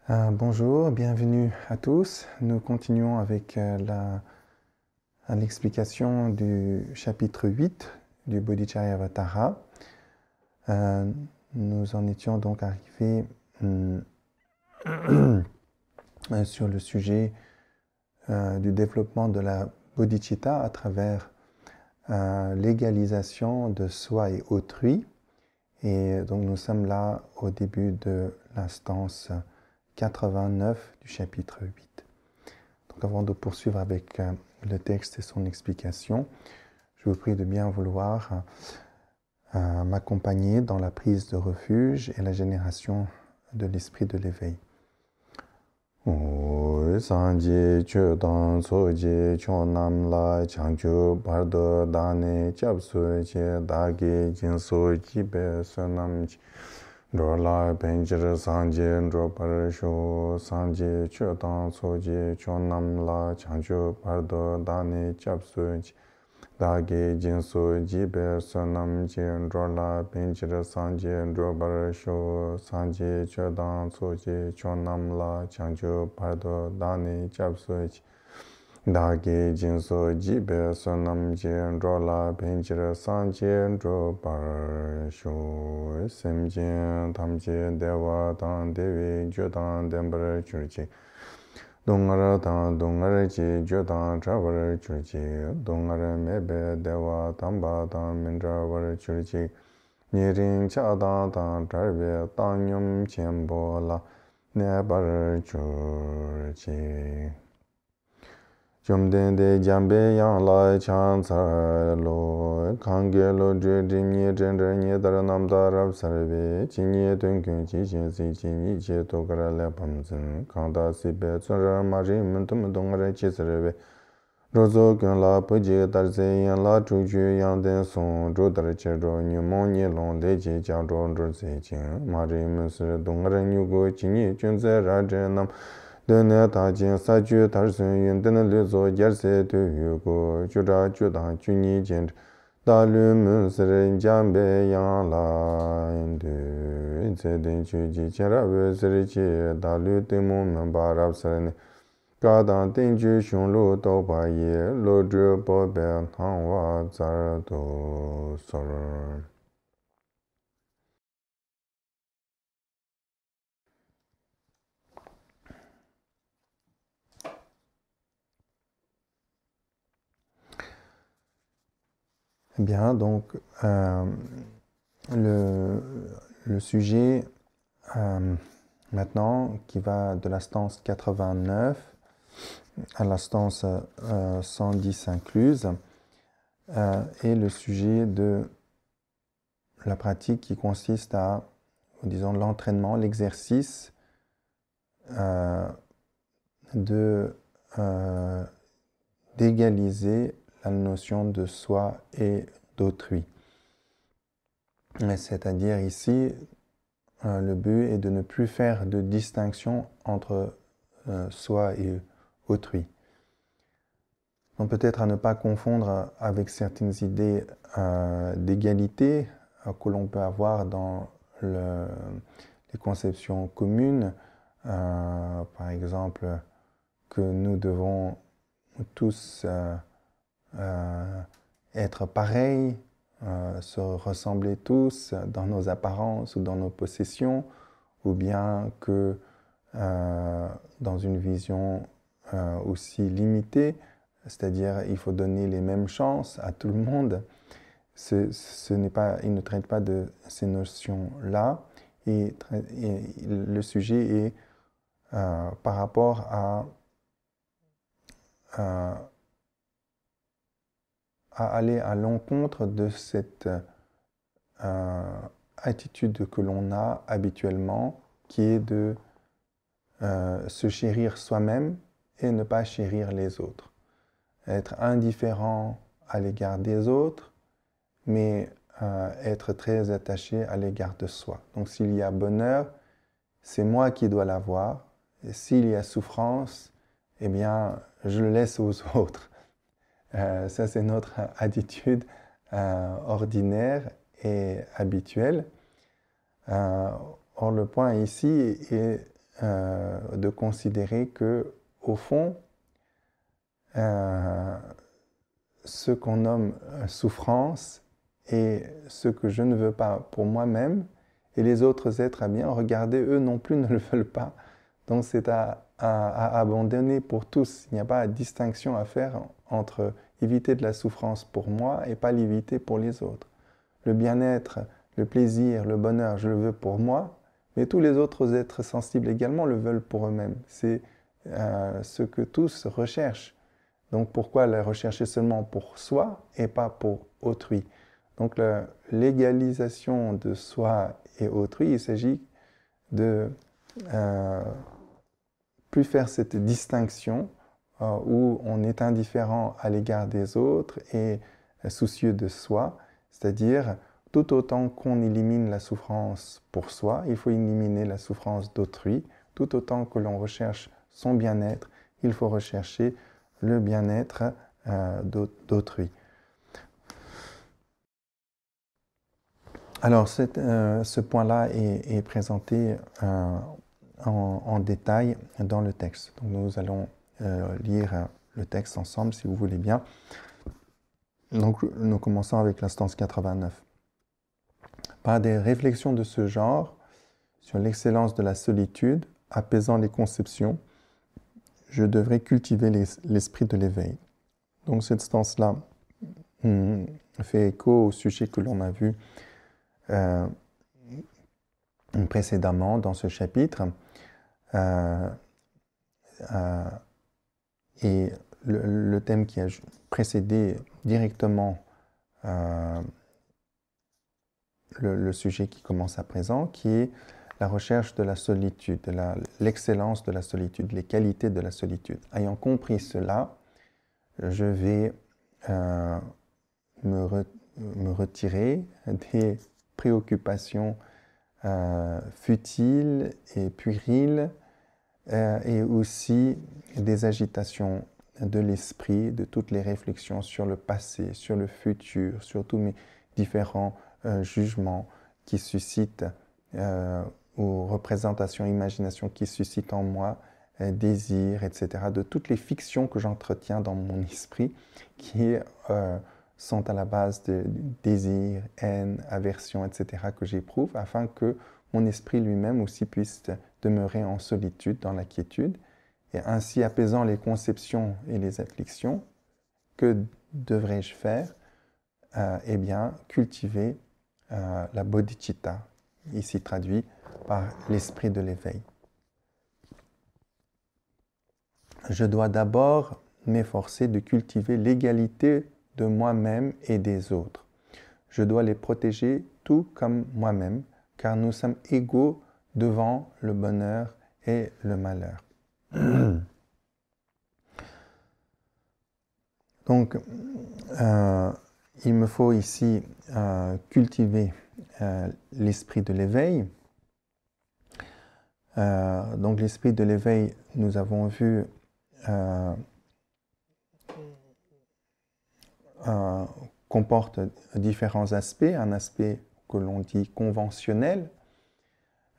Bonjour, bienvenue à tous. Nous continuons avec l'explication du chapitre 8 du Bodhicharyavatara. Nous en étions donc arrivés sur le sujet du développement de la bodhicitta à travers l'égalisation de soi et autrui. Et donc nous sommes là au début de l'instance 89 du chapitre 8. Donc avant de poursuivre avec le texte et son explication, je vous prie de bien vouloir m'accompagner dans la prise de refuge et la génération de l'esprit de l'éveil. Sanje chodan soje chonam la changchu bardo dane chapsu che dage jinso jibe sonam Drola benjir sanje dropar sho sanje chodan soje chonam la changchu bardo dane chapsu che dage jinso jibe sonam che drola benjir sanje dropar sho sanje chodan soje chonam la changchu bardo dane chapsu che dage jinso jibe sonam che drola benjir sanje dropar sho semje tamje dewa dan dewi jodan dembar churchi Dongara dan dongara chi jodan travar churchi dongara mebe dewa tamba dan mindravar churchi nirin chada dan tarve tanyum chenpo la nebar churchi Chomdende jambe yang la chan tsar lo kange lo dre nye dre nye dar nam darab sarve chi nye tun kyun chi chen si chi ni che to kara le pam zin kanda si be tsun ra ma ri mun tum dong ra chi sarve rozo kyun la pu je dar se yang la chu chu yang den song ro dar che ro nyu mong nye long le che jang ro ro se chen ma ri mun sir dong ra nyu go chi ni chun se ra je nam Dene tajin sa ju tar sun yun dene lu zo yer se tu yu gu ju ra ju dang ju ni jen da lu mun sir jambe yang la du se den ju ji chen ra we sir chi da lu te mu men ba rab sir ne ga dang den ju shun lu do ba ye lu zhu bo be tang wa zar do sor Bien, donc le sujet maintenant qui va de la stance 89 à la stance 110 incluse est le sujet de la pratique qui consiste à, disons, l'entraînement, l'exercice d'égaliser la notion de soi et d'autrui. C'est-à-dire ici, le but est de ne plus faire de distinction entre soi et autrui. Donc peut-être à ne pas confondre avec certaines idées d'égalité que l'on peut avoir dans les conceptions communes, par exemple que nous devons tous être pareils, se ressembler tous dans nos apparences ou dans nos possessions, ou bien que dans une vision aussi limitée, c'est-à-dire il faut donner les mêmes chances à tout le monde. Il ne traite pas de ces notions-là, et le sujet est par rapport à aller à l'encontre de cette attitude que l'on a habituellement, qui est de se chérir soi-même et ne pas chérir les autres. Être indifférent à l'égard des autres, mais être très attaché à l'égard de soi. Donc s'il y a bonheur, c'est moi qui dois l'avoir. Et s'il y a souffrance, eh bien, je le laisse aux autres. Ça, c'est notre attitude ordinaire et habituelle. Or, le point ici est de considérer que, au fond, ce qu'on nomme souffrance et ce que je ne veux pas pour moi-même et les autres êtres à bien regarder, eux non plus ne le veulent pas. Donc c'est à abandonner pour tous. Il n'y a pas de distinction à faire entre éviter de la souffrance pour moi et pas l'éviter pour les autres. Le bien-être, le plaisir, le bonheur, je le veux pour moi, mais tous les autres êtres sensibles également le veulent pour eux-mêmes. C'est ce que tous recherchent. Donc pourquoi le rechercher seulement pour soi et pas pour autrui? Donc l'égalisation de soi et autrui, il s'agit de plus faire cette distinction où on est indifférent à l'égard des autres et soucieux de soi, c'est-à-dire tout autant qu'on élimine la souffrance pour soi, il faut éliminer la souffrance d'autrui, tout autant que l'on recherche son bien-être, il faut rechercher le bien-être d'autrui. Alors, ce point-là est présenté en détail dans le texte. Donc, nous allons lire le texte ensemble, si vous voulez bien. Donc, nous commençons avec l'instance 89. Par des réflexions de ce genre, sur l'excellence de la solitude, apaisant les conceptions, je devrais cultiver l'esprit de l'éveil. Donc, cette instance-là fait écho au sujet que l'on a vu précédemment dans ce chapitre. Et le thème qui a précédé directement le sujet qui commence à présent, qui est la recherche de la solitude, l'excellence de la solitude, les qualités de la solitude. Ayant compris cela, je vais me retirer des préoccupations futiles et puériles et aussi des agitations de l'esprit, de toutes les réflexions sur le passé, sur le futur, sur tous mes différents jugements qui suscitent ou représentations, imaginations qui suscitent en moi désirs, etc., de toutes les fictions que j'entretiens dans mon esprit qui sont à la base de désirs, haine, aversion, etc., que j'éprouve, afin que mon esprit lui-même aussi puisse demeurer en solitude, dans la quiétude, et ainsi apaisant les conceptions et les afflictions, que devrais-je faire? Eh bien, cultiver la bodhicitta, ici traduit par l'esprit de l'éveil. Je dois d'abord m'efforcer de cultiver l'égalité de moi-même et des autres. Je dois les protéger tout comme moi-même, car nous sommes égaux devant le bonheur et le malheur. Donc, il me faut ici cultiver l'esprit de l'éveil. Donc, l'esprit de l'éveil, nous avons vu comporte différents aspects, un aspect que l'on dit conventionnel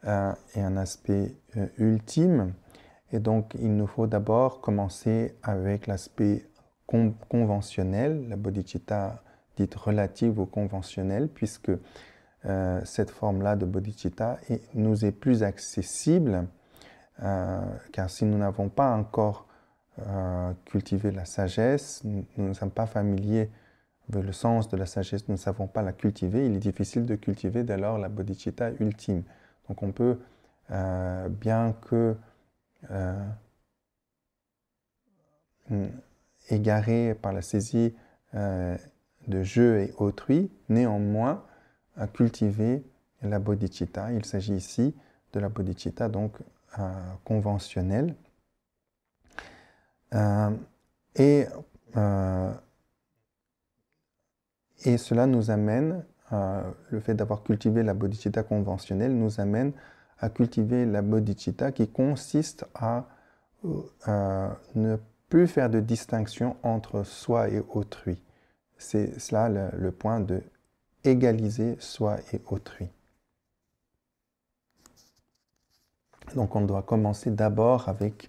et un aspect ultime. Et donc, il nous faut d'abord commencer avec l'aspect conventionnel, la bodhicitta dite relative au conventionnel, puisque cette forme-là de bodhicitta nous est plus accessible, car si nous n'avons pas encore cultivé la sagesse, nous ne sommes pas familiers avec le sens de la sagesse, nous ne savons pas la cultiver, il est difficile de cultiver dès lors la bodhicitta ultime. Donc on peut, bien que égaré par la saisie de jeu et autrui, néanmoins cultiver la bodhicitta. Il s'agit ici de la bodhicitta donc conventionnelle. Et cela nous amène, le fait d'avoir cultivé la bodhicitta conventionnelle nous amène à cultiver la bodhicitta qui consiste à ne plus faire de distinction entre soi et autrui. C'est cela le point de égaliser soi et autrui. Donc on doit commencer d'abord avec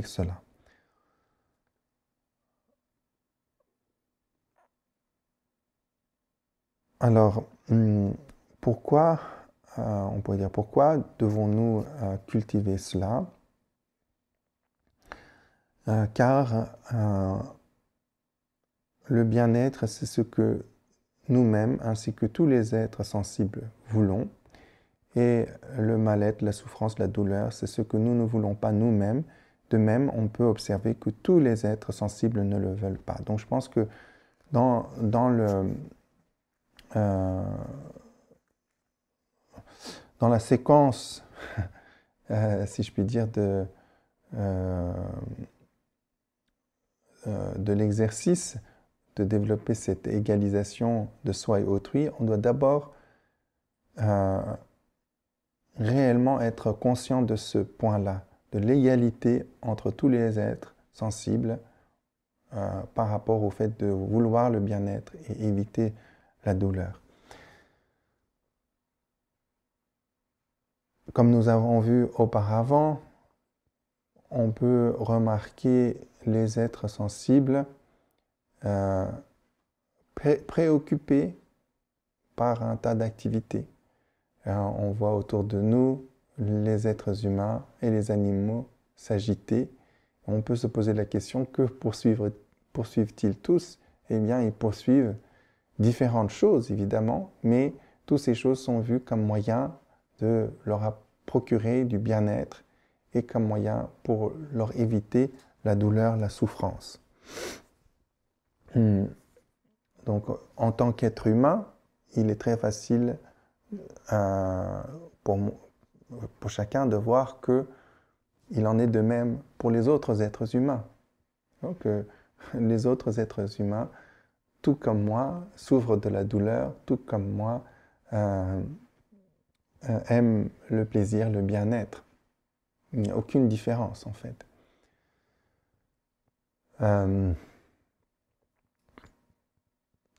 cela. Alors, pourquoi, on pourrait dire, pourquoi devons-nous cultiver cela? Car le bien-être, c'est ce que nous-mêmes, ainsi que tous les êtres sensibles, voulons. Et le mal-être, la souffrance, la douleur, c'est ce que nous ne voulons pas nous-mêmes. De même, on peut observer que tous les êtres sensibles ne le veulent pas. Donc je pense que dans la séquence, si je puis dire, de l'exercice de développer cette égalisation de soi et autrui, on doit d'abord réellement être conscient de ce point-là, de l'égalité entre tous les êtres sensibles par rapport au fait de vouloir le bien-être et éviter la douleur. Comme nous avons vu auparavant, on peut remarquer les êtres sensibles préoccupés par un tas d'activités. On voit autour de nous les êtres humains et les animaux s'agiter. On peut se poser la question, que poursuivent-ils tous? Eh bien, ils poursuivent différentes choses, évidemment, mais toutes ces choses sont vues comme moyen de leur procurer du bien-être et comme moyen pour leur éviter la douleur, la souffrance. Donc, en tant qu'être humain, il est très facile pour chacun de voir qu'il en est de même pour les autres êtres humains. Donc, les autres êtres humains, tout comme moi, souffrent de la douleur, tout comme moi, aiment le plaisir, le bien-être. Il n'y a aucune différence, en fait.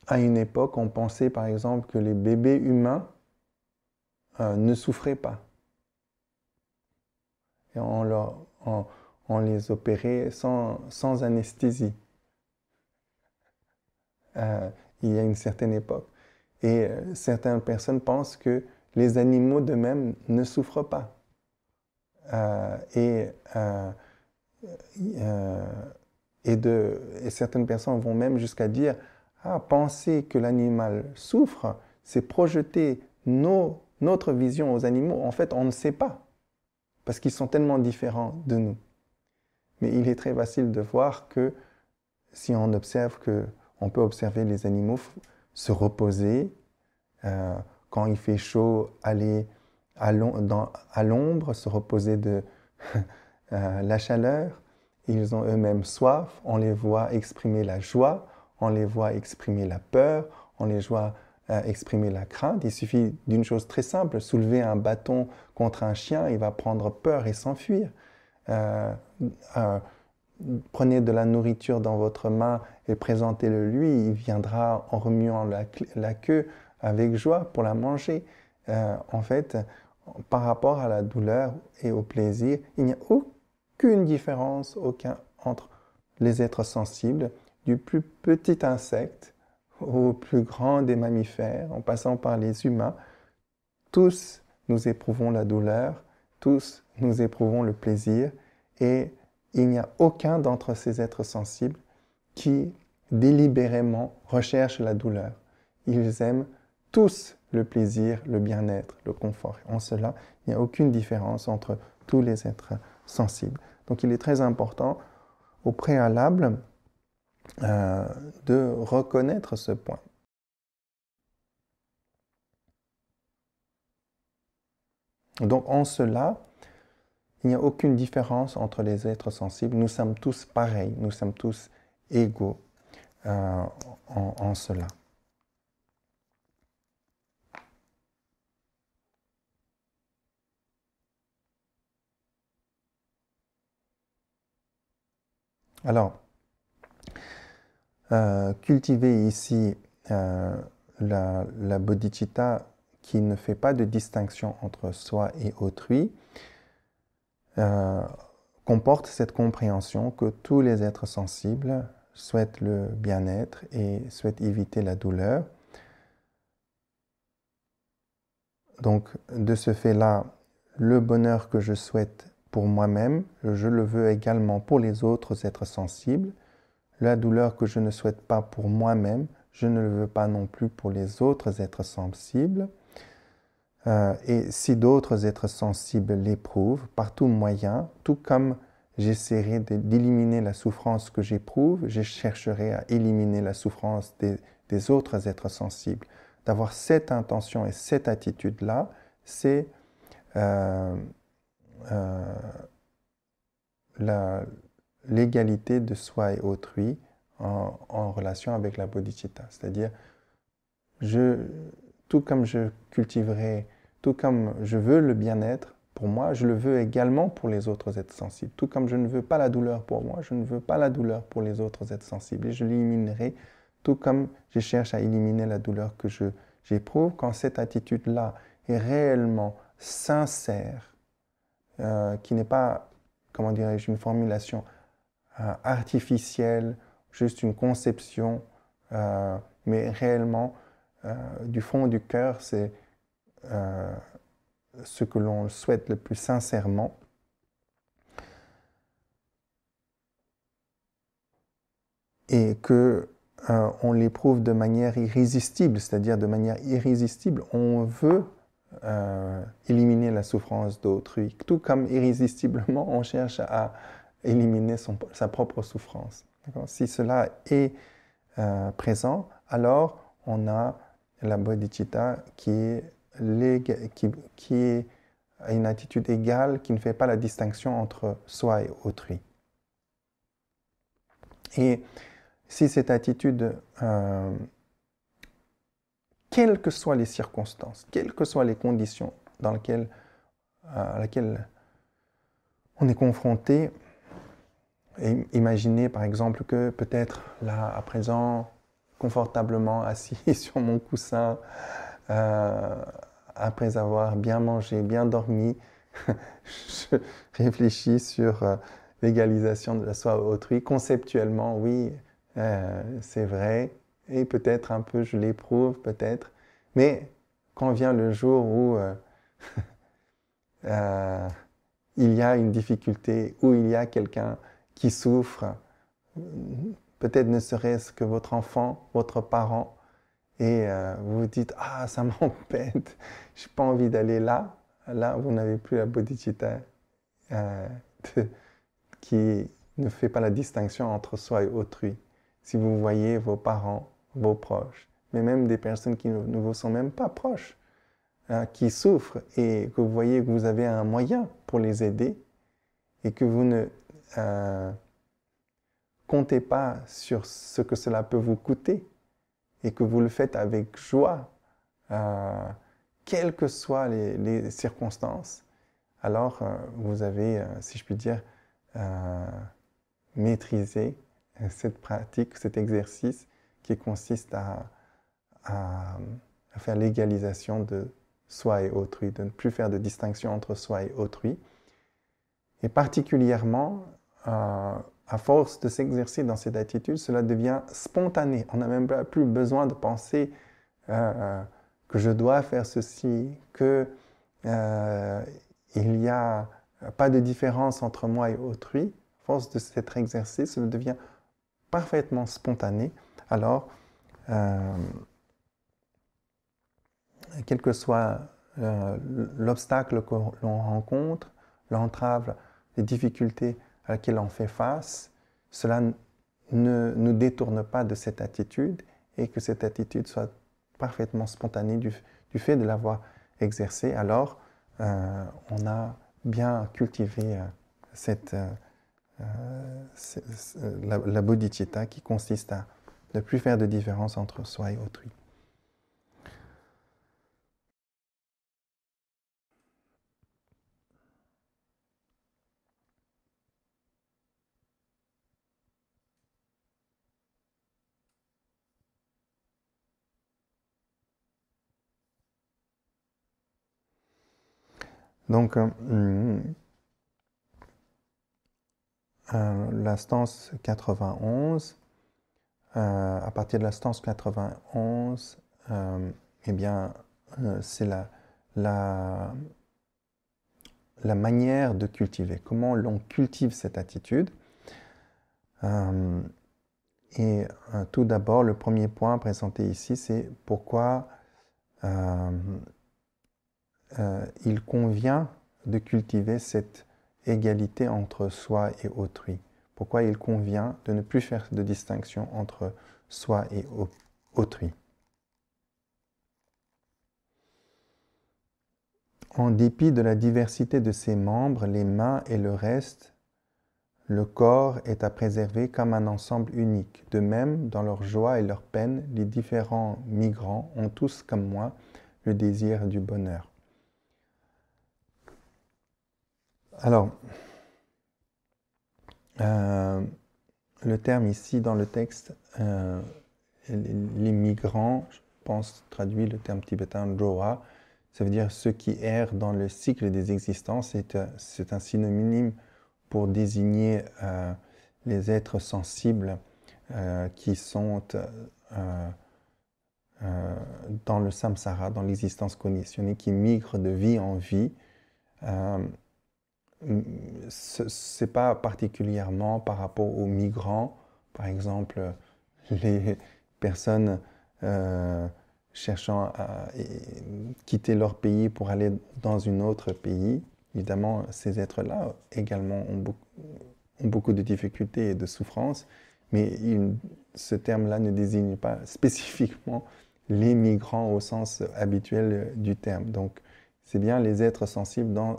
À une époque, on pensait, par exemple, que les bébés humains ne souffraient pas. Et on les opérait sans anesthésie. Il y a une certaine époque. Et certaines personnes pensent que les animaux d'eux-mêmes ne souffrent pas. Et certaines personnes vont même jusqu'à dire penser que l'animal souffre, c'est projeter notre vision aux animaux. En fait, on ne sait pas, parce qu'ils sont tellement différents de nous. Mais il est très facile de voir que si on observe on peut observer les animaux se reposer, quand il fait chaud, aller à l'ombre, se reposer de la chaleur. Ils ont eux-mêmes soif, on les voit exprimer la joie, on les voit exprimer la peur, on les voit exprimer la crainte. Il suffit d'une chose très simple, soulever un bâton contre un chien, il va prendre peur et s'enfuir. Prenez de la nourriture dans votre main et présentez-le lui, il viendra en remuant la queue avec joie pour la manger. En fait, par rapport à la douleur et au plaisir, il n'y a aucune différence entre les êtres sensibles, du plus petit insecte au plus grand des mammifères, en passant par les humains. Tous nous éprouvons la douleur, tous nous éprouvons le plaisir, et il n'y a aucun d'entre ces êtres sensibles qui délibérément recherche la douleur. Ils aiment tous le plaisir, le bien-être, le confort. En cela, il n'y a aucune différence entre tous les êtres sensibles. Donc il est très important au préalable de reconnaître ce point. Donc en cela, il n'y a aucune différence entre les êtres sensibles. Nous sommes tous pareils, nous sommes tous égaux en cela. Alors, cultiver ici la bodhicitta qui ne fait pas de distinction entre soi et autrui, comporte cette compréhension que tous les êtres sensibles souhaitent le bien-être et souhaitent éviter la douleur. Donc, de ce fait-là, le bonheur que je souhaite pour moi-même, je le veux également pour les autres êtres sensibles. La douleur que je ne souhaite pas pour moi-même, je ne le veux pas non plus pour les autres êtres sensibles. Et si d'autres êtres sensibles l'éprouvent, par tout moyen, tout comme j'essaierai d'éliminer la souffrance que j'éprouve, je chercherai à éliminer la souffrance des autres êtres sensibles. D'avoir cette intention et cette attitude-là, c'est euh, euh, l'égalité de soi et autrui en relation avec la bodhicitta. C'est-à-dire, tout comme je cultiverai, tout comme je veux le bien-être pour moi, je le veux également pour les autres êtres sensibles. Tout comme je ne veux pas la douleur pour moi, je ne veux pas la douleur pour les autres êtres sensibles. Et je l'éliminerai tout comme je cherche à éliminer la douleur que j'éprouve. Quand cette attitude-là est réellement sincère, qui n'est pas, comment dirais-je, une formulation artificielle, juste une conception, mais réellement, du fond du cœur, c'est ce que l'on souhaite le plus sincèrement. Et que on l'éprouve de manière irrésistible, c'est-à-dire de manière irrésistible, on veut éliminer la souffrance d'autrui, tout comme irrésistiblement on cherche à éliminer sa propre souffrance. Si cela est présent, alors on a la bodhicitta qui est une attitude égale, qui ne fait pas la distinction entre soi et autrui. Et si cette attitude, quelles que soient les circonstances, quelles que soient les conditions dans lesquelles on est confronté, imaginez par exemple que peut-être là, à présent, confortablement assis sur mon coussin, après avoir bien mangé, bien dormi, je réfléchis sur l'égalisation de la soi autrui. Conceptuellement, oui, c'est vrai, et peut-être un peu je l'éprouve, peut-être, mais quand vient le jour où il y a une difficulté, où il y a quelqu'un qui souffre, peut-être ne serait-ce que votre enfant, votre parent, et vous vous dites, ah, ça m'embête, je n'ai pas envie d'aller là. Là, vous n'avez plus la bodhicitta euh, qui ne fait pas la distinction entre soi et autrui. Si vous voyez vos parents, vos proches, mais même des personnes qui ne vous sont même pas proches, qui souffrent et que vous voyez que vous avez un moyen pour les aider et que vous ne comptez pas sur ce que cela peut vous coûter et que vous le faites avec joie, quelles que soient les circonstances, alors vous avez, si je puis dire, maîtrisé cette pratique, cet exercice qui consiste à faire l'égalisation de soi et autrui, de ne plus faire de distinction entre soi et autrui. Et particulièrement, à force de s'exercer dans cette attitude, cela devient spontané. On n'a même plus besoin de penser que je dois faire ceci, que il n'y a pas de différence entre moi et autrui. À force de cet exercice, cela devient parfaitement spontané. Alors, quel que soit l'obstacle que l'on rencontre, l'entrave, les difficultés à laquelle on fait face, cela ne nous détourne pas de cette attitude et que cette attitude soit parfaitement spontanée du fait de l'avoir exercée. Alors, on a bien cultivé la bodhicitta qui consiste à ne plus faire de différence entre soi et autrui. Donc, l'instance 91. À partir de l'instance 91, eh bien, c'est la manière de cultiver, comment l'on cultive cette attitude. Et tout d'abord, le premier point présenté ici, c'est pourquoi il convient de cultiver cette égalité entre soi et autrui. Pourquoi il convient de ne plus faire de distinction entre soi et autrui. En dépit de la diversité de ses membres, les mains et le reste, le corps est à préserver comme un ensemble unique. De même, dans leur joie et leur peine, les différents migrants ont tous, comme moi, le désir du bonheur. Alors, le terme ici dans le texte, les migrants, je pense, traduit le terme tibétain Joa, ça veut dire ceux qui errent dans le cycle des existences. C'est un synonyme pour désigner les êtres sensibles qui sont dans le samsara, dans l'existence conditionnée, qui migrent de vie en vie. Ce n'est pas particulièrement par rapport aux migrants, par exemple les personnes cherchant à quitter leur pays pour aller dans un autre pays. Évidemment, ces êtres-là également ont beaucoup de difficultés et de souffrances, mais ce terme-là ne désigne pas spécifiquement les migrants au sens habituel du terme. Donc, c'est bien les êtres sensibles dans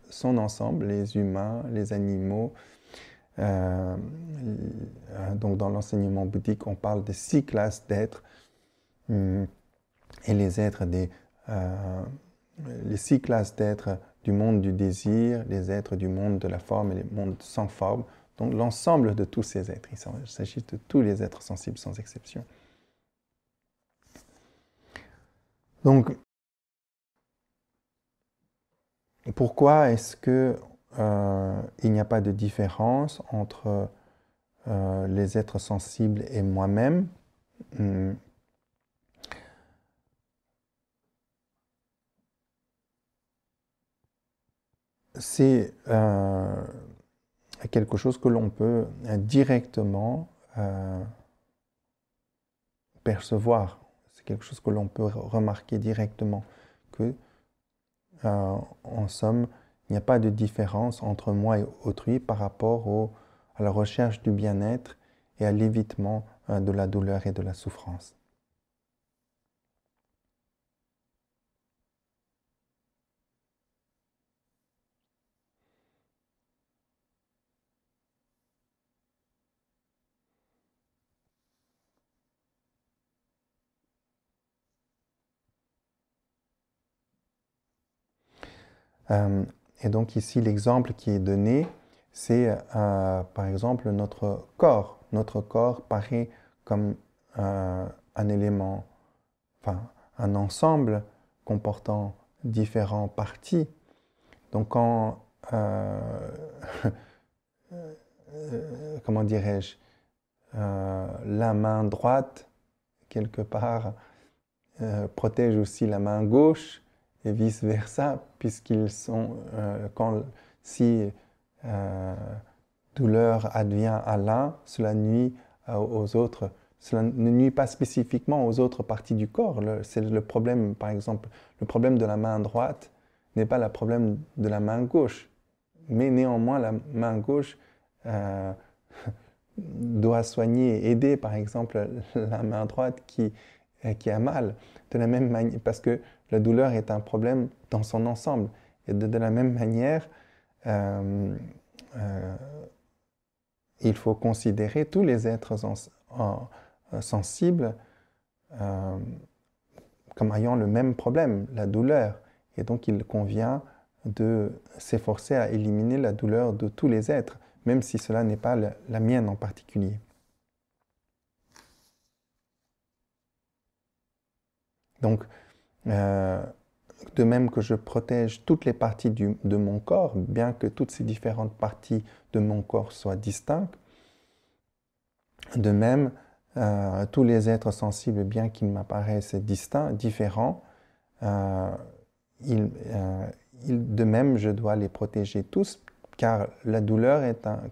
son ensemble, les humains, les animaux. Donc, dans l'enseignement bouddhique, on parle de 6 classes d'êtres. Et les êtres les 6 classes d'êtres du monde du désir, les êtres du monde de la forme et les mondes sans forme. Donc l'ensemble de tous ces êtres. Il s'agit de tous les êtres sensibles sans exception. Donc, pourquoi est-ce que il n'y a pas de différence entre les êtres sensibles et moi-même? C'est quelque chose que l'on peut directement percevoir. C'est quelque chose que l'on peut remarquer directement, que, en somme, il n'y a pas de différence entre moi et autrui par rapport à la recherche du bien-être et à l'évitement de la douleur et de la souffrance. Et donc ici, l'exemple qui est donné, c'est par exemple notre corps. Notre corps paraît comme un élément, enfin un ensemble comportant différentes parties. Donc quand, comment dirais-je, la main droite, quelque part, protège aussi la main gauche, et vice-versa, puisqu'ils sont, si douleur advient à l'un, cela nuit aux autres. Cela ne nuit pas spécifiquement aux autres parties du corps. C'est le problème, par exemple, le problème de la main droite n'est pas le problème de la main gauche. Mais néanmoins, la main gauche doit soigner et aider, par exemple, la main droite qui a mal. De la même manière, parce que la douleur est un problème dans son ensemble. Et de la même manière, il faut considérer tous les êtres sensibles comme ayant le même problème, la douleur. Et donc il convient de s'efforcer à éliminer la douleur de tous les êtres, même si cela n'est pas la mienne en particulier. Donc, de même que je protège toutes les parties de mon corps, bien que toutes ces différentes parties de mon corps soient distinctes, de même, tous les êtres sensibles, bien qu'ils m'apparaissent distincts, différents, de même, je dois les protéger tous, car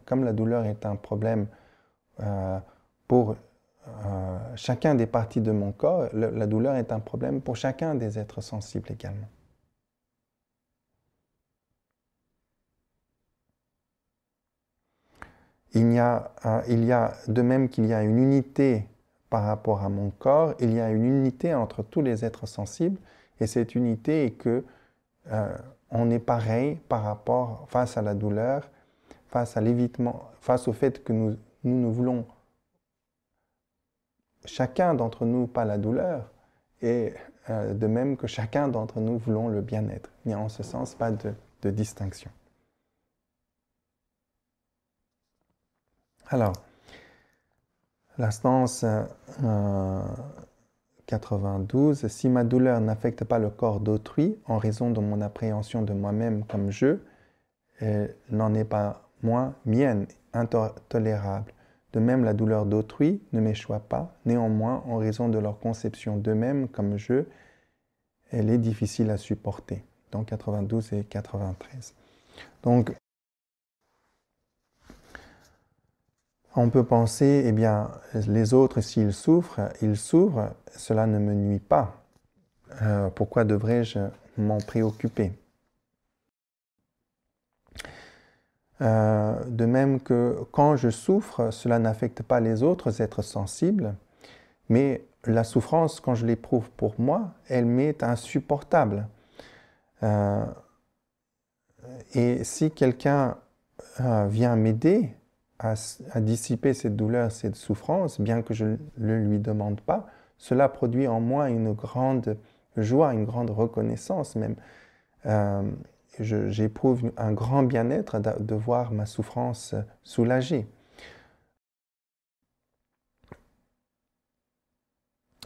comme la douleur est un problème pour chacun des parties de mon corps, la douleur est un problème pour chacun des êtres sensibles également. Il y a, de même qu'il y a une unité par rapport à mon corps, il y a une unité entre tous les êtres sensibles, et cette unité est que on est pareil par rapport, face à la douleur, face à l'évitement, face au fait que nous voulons chacun d'entre nous pas la douleur, et de même que chacun d'entre nous voulons le bien-être. Il n'y a en ce sens pas de distinction. Alors, la stance 92, si ma douleur n'affecte pas le corps d'autrui en raison de mon appréhension de moi-même comme je, elle n'en est pas moins mienne, intolérable. De même, la douleur d'autrui ne m'échoit pas, néanmoins, en raison de leur conception d'eux-mêmes comme je, elle est difficile à supporter. Donc 92 et 93. Donc, on peut penser, eh bien, les autres, s'ils souffrent, cela ne me nuit pas. Pourquoi devrais-je m'en préoccuper? De même que quand je souffre, cela n'affecte pas les autres êtres sensibles, mais la souffrance, quand je l'éprouve pour moi, elle m'est insupportable. Et si quelqu'un vient m'aider à dissiper cette douleur, cette souffrance, bien que je ne le lui demande pas, cela produit en moi une grande joie, une grande reconnaissance même. J'éprouve un grand bien-être de voir ma souffrance soulagée.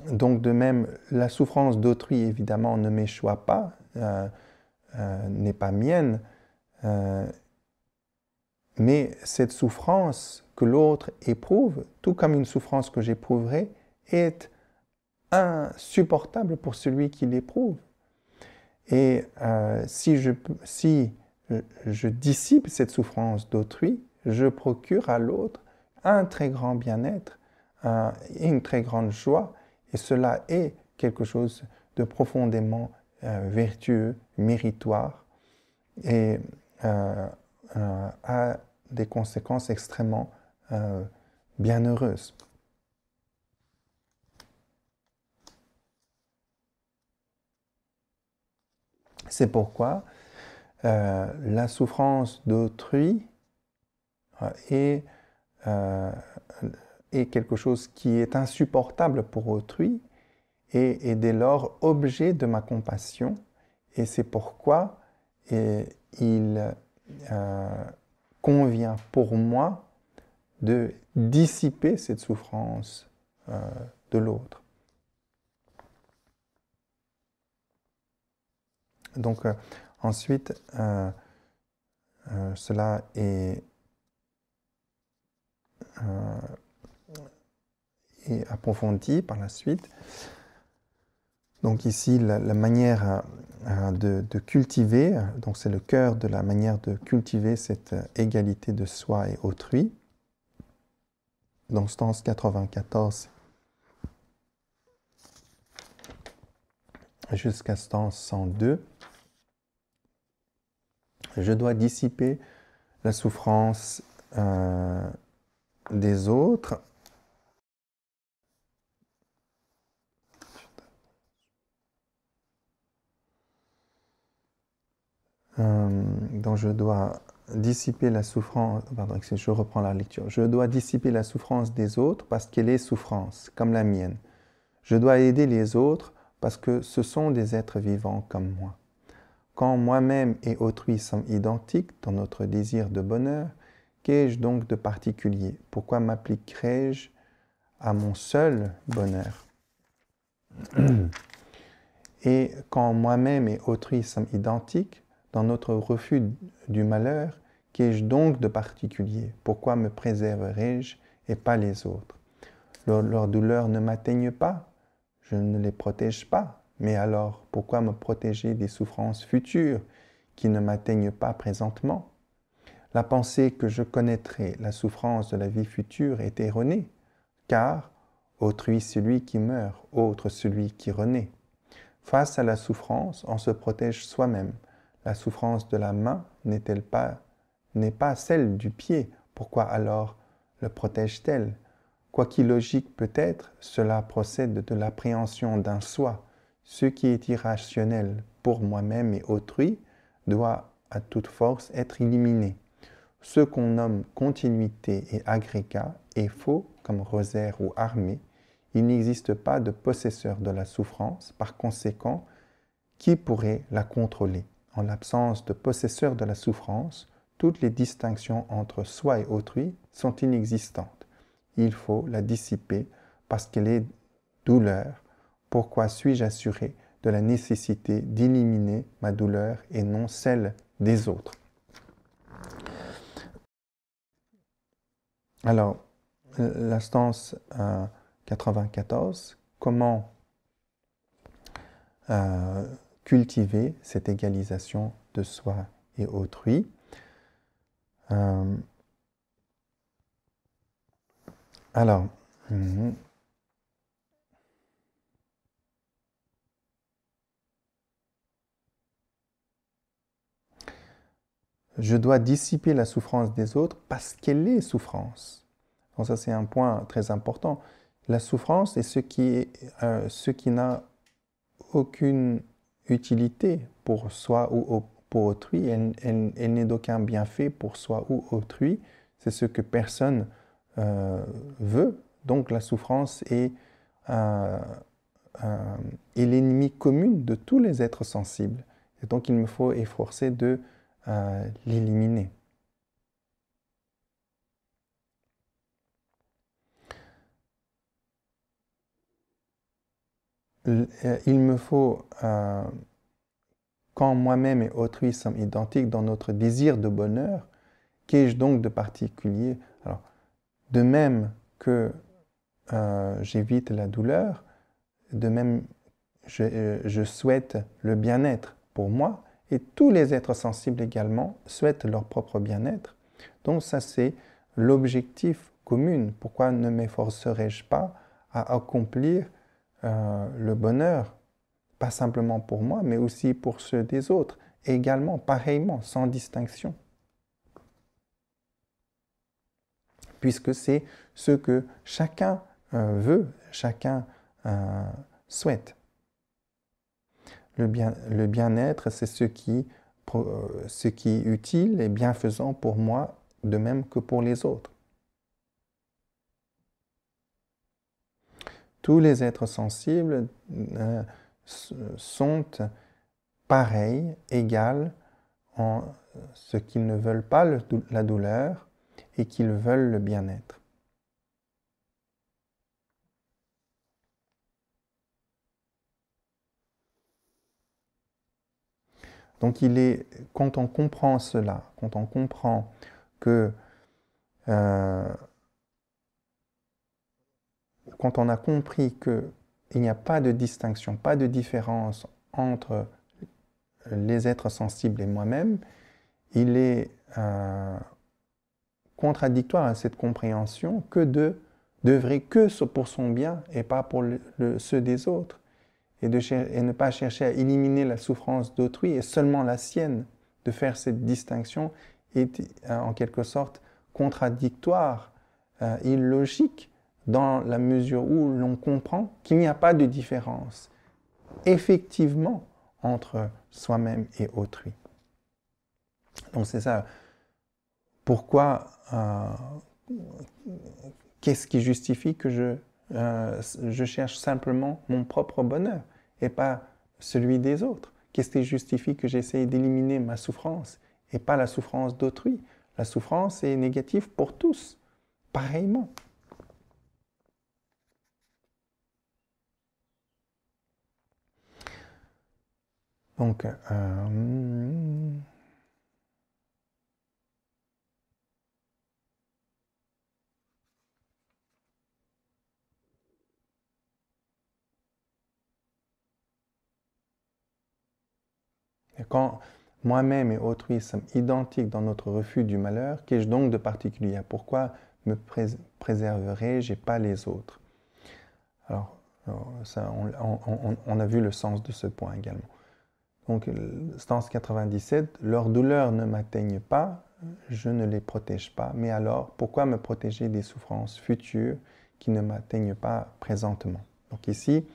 Donc de même, la souffrance d'autrui, évidemment, ne m'échoit pas, n'est pas mienne, mais cette souffrance que l'autre éprouve, tout comme une souffrance que j'éprouverai, est insupportable pour celui qui l'éprouve. Et si je dissipe cette souffrance d'autrui, je procure à l'autre un très grand bien-être, une très grande joie, et cela est quelque chose de profondément vertueux, méritoire, et a des conséquences extrêmement bienheureuses. C'est pourquoi la souffrance d'autrui est quelque chose qui est insupportable pour autrui et dès lors objet de ma compassion. Et c'est pourquoi il convient pour moi de dissiper cette souffrance de l'autre. Donc ensuite, cela est approfondi par la suite. Donc ici, la manière de cultiver, donc c'est le cœur de la manière de cultiver cette égalité de soi et autrui. Donc stance 94 jusqu'à stance 102. Je dois dissiper la souffrance des autres donc je dois dissiper la souffrance, pardon, je reprends la lecture. Je dois dissiper la souffrance des autres parce qu'elle est souffrance, comme la mienne. Je dois aider les autres parce que ce sont des êtres vivants comme moi. Quand moi-même et autrui sommes identiques dans notre désir de bonheur, qu'ai-je donc de particulier? Pourquoi m'appliquerais-je à mon seul bonheur? Et quand moi-même et autrui sommes identiques, dans notre refus du malheur, qu'ai-je donc de particulier? Pourquoi me préserverai-je et pas les autres? Leurs douleurs ne m'atteignent pas, je ne les protège pas. Mais alors, pourquoi me protéger des souffrances futures qui ne m'atteignent pas présentement? La pensée que je connaîtrai la souffrance de la vie future est erronée, car autrui celui qui meurt, autre celui qui renaît. Face à la souffrance, on se protège soi-même. La souffrance de la main n'est pas celle du pied. Pourquoi alors le protège-t-elle? Quoi qu'illogique peut-être, cela procède de l'appréhension d'un soi. Ce qui est irrationnel pour moi-même et autrui doit à toute force être éliminé. Ce qu'on nomme continuité et agrégat est faux comme rosaire ou armée. Il n'existe pas de possesseur de la souffrance, par conséquent, qui pourrait la contrôler? En l'absence de possesseur de la souffrance, toutes les distinctions entre soi et autrui sont inexistantes. Il faut la dissiper parce qu'elle est douleur. Pourquoi suis-je assuré de la nécessité d'éliminer ma douleur et non celle des autres? Alors, l'instance 94, comment cultiver cette égalisation de soi et autrui. Alors, je dois dissiper la souffrance des autres parce qu'elle est souffrance. Donc ça, c'est un point très important. La souffrance est ce qui n'a aucune utilité pour soi ou pour autrui. Elle n'est d'aucun bienfait pour soi ou autrui. C'est ce que personne veut. Donc la souffrance est l'ennemi commun de tous les êtres sensibles. Et donc il me faut efforcer de l'éliminer. Il me faut, quand moi-même et autrui sommes identiques dans notre désir de bonheur, qu'ai-je donc de particulier? Alors, de même que j'évite la douleur, de même je souhaite le bien-être pour moi, et tous les êtres sensibles également souhaitent leur propre bien-être. Donc ça, c'est l'objectif commun. Pourquoi ne m'efforcerais-je pas à accomplir le bonheur, pas simplement pour moi, mais aussi pour ceux des autres, également, pareillement, sans distinction. Puisque c'est ce que chacun veut, chacun souhaite. Le bien-être, c'est ce qui est utile et bienfaisant pour moi, de même que pour les autres. Tous les êtres sensibles sont pareils, égaux en ce qu'ils ne veulent pas la douleur et qu'ils veulent le bien-être. Donc quand on comprend cela, quand on comprend que quand on a compris qu'il n'y a pas de distinction, pas de différence entre les êtres sensibles et moi-même, il est contradictoire à cette compréhension que d'œuvrer que pour son bien et pas pour ceux des autres, et ne pas chercher à éliminer la souffrance d'autrui et seulement la sienne. De faire cette distinction est en quelque sorte contradictoire, illogique, dans la mesure où l'on comprend qu'il n'y a pas de différence, effectivement, entre soi-même et autrui. Donc c'est ça. Pourquoi, qu'est-ce qui justifie que je cherche simplement mon propre bonheur et pas celui des autres? Qu'est-ce qui justifie que j'essaye d'éliminer ma souffrance et pas la souffrance d'autrui? La souffrance est négative pour tous, pareillement. Donc, quand moi-même et autrui sommes identiques dans notre refus du malheur, qu'ai-je donc de particulier? Pourquoi me préserverai-je et pas les autres? Alors, ça, on a vu le sens de ce point également. Donc, stance 97, leurs douleurs ne m'atteignent pas, je ne les protège pas. Mais alors, pourquoi me protéger des souffrances futures qui ne m'atteignent pas présentement? Donc ici,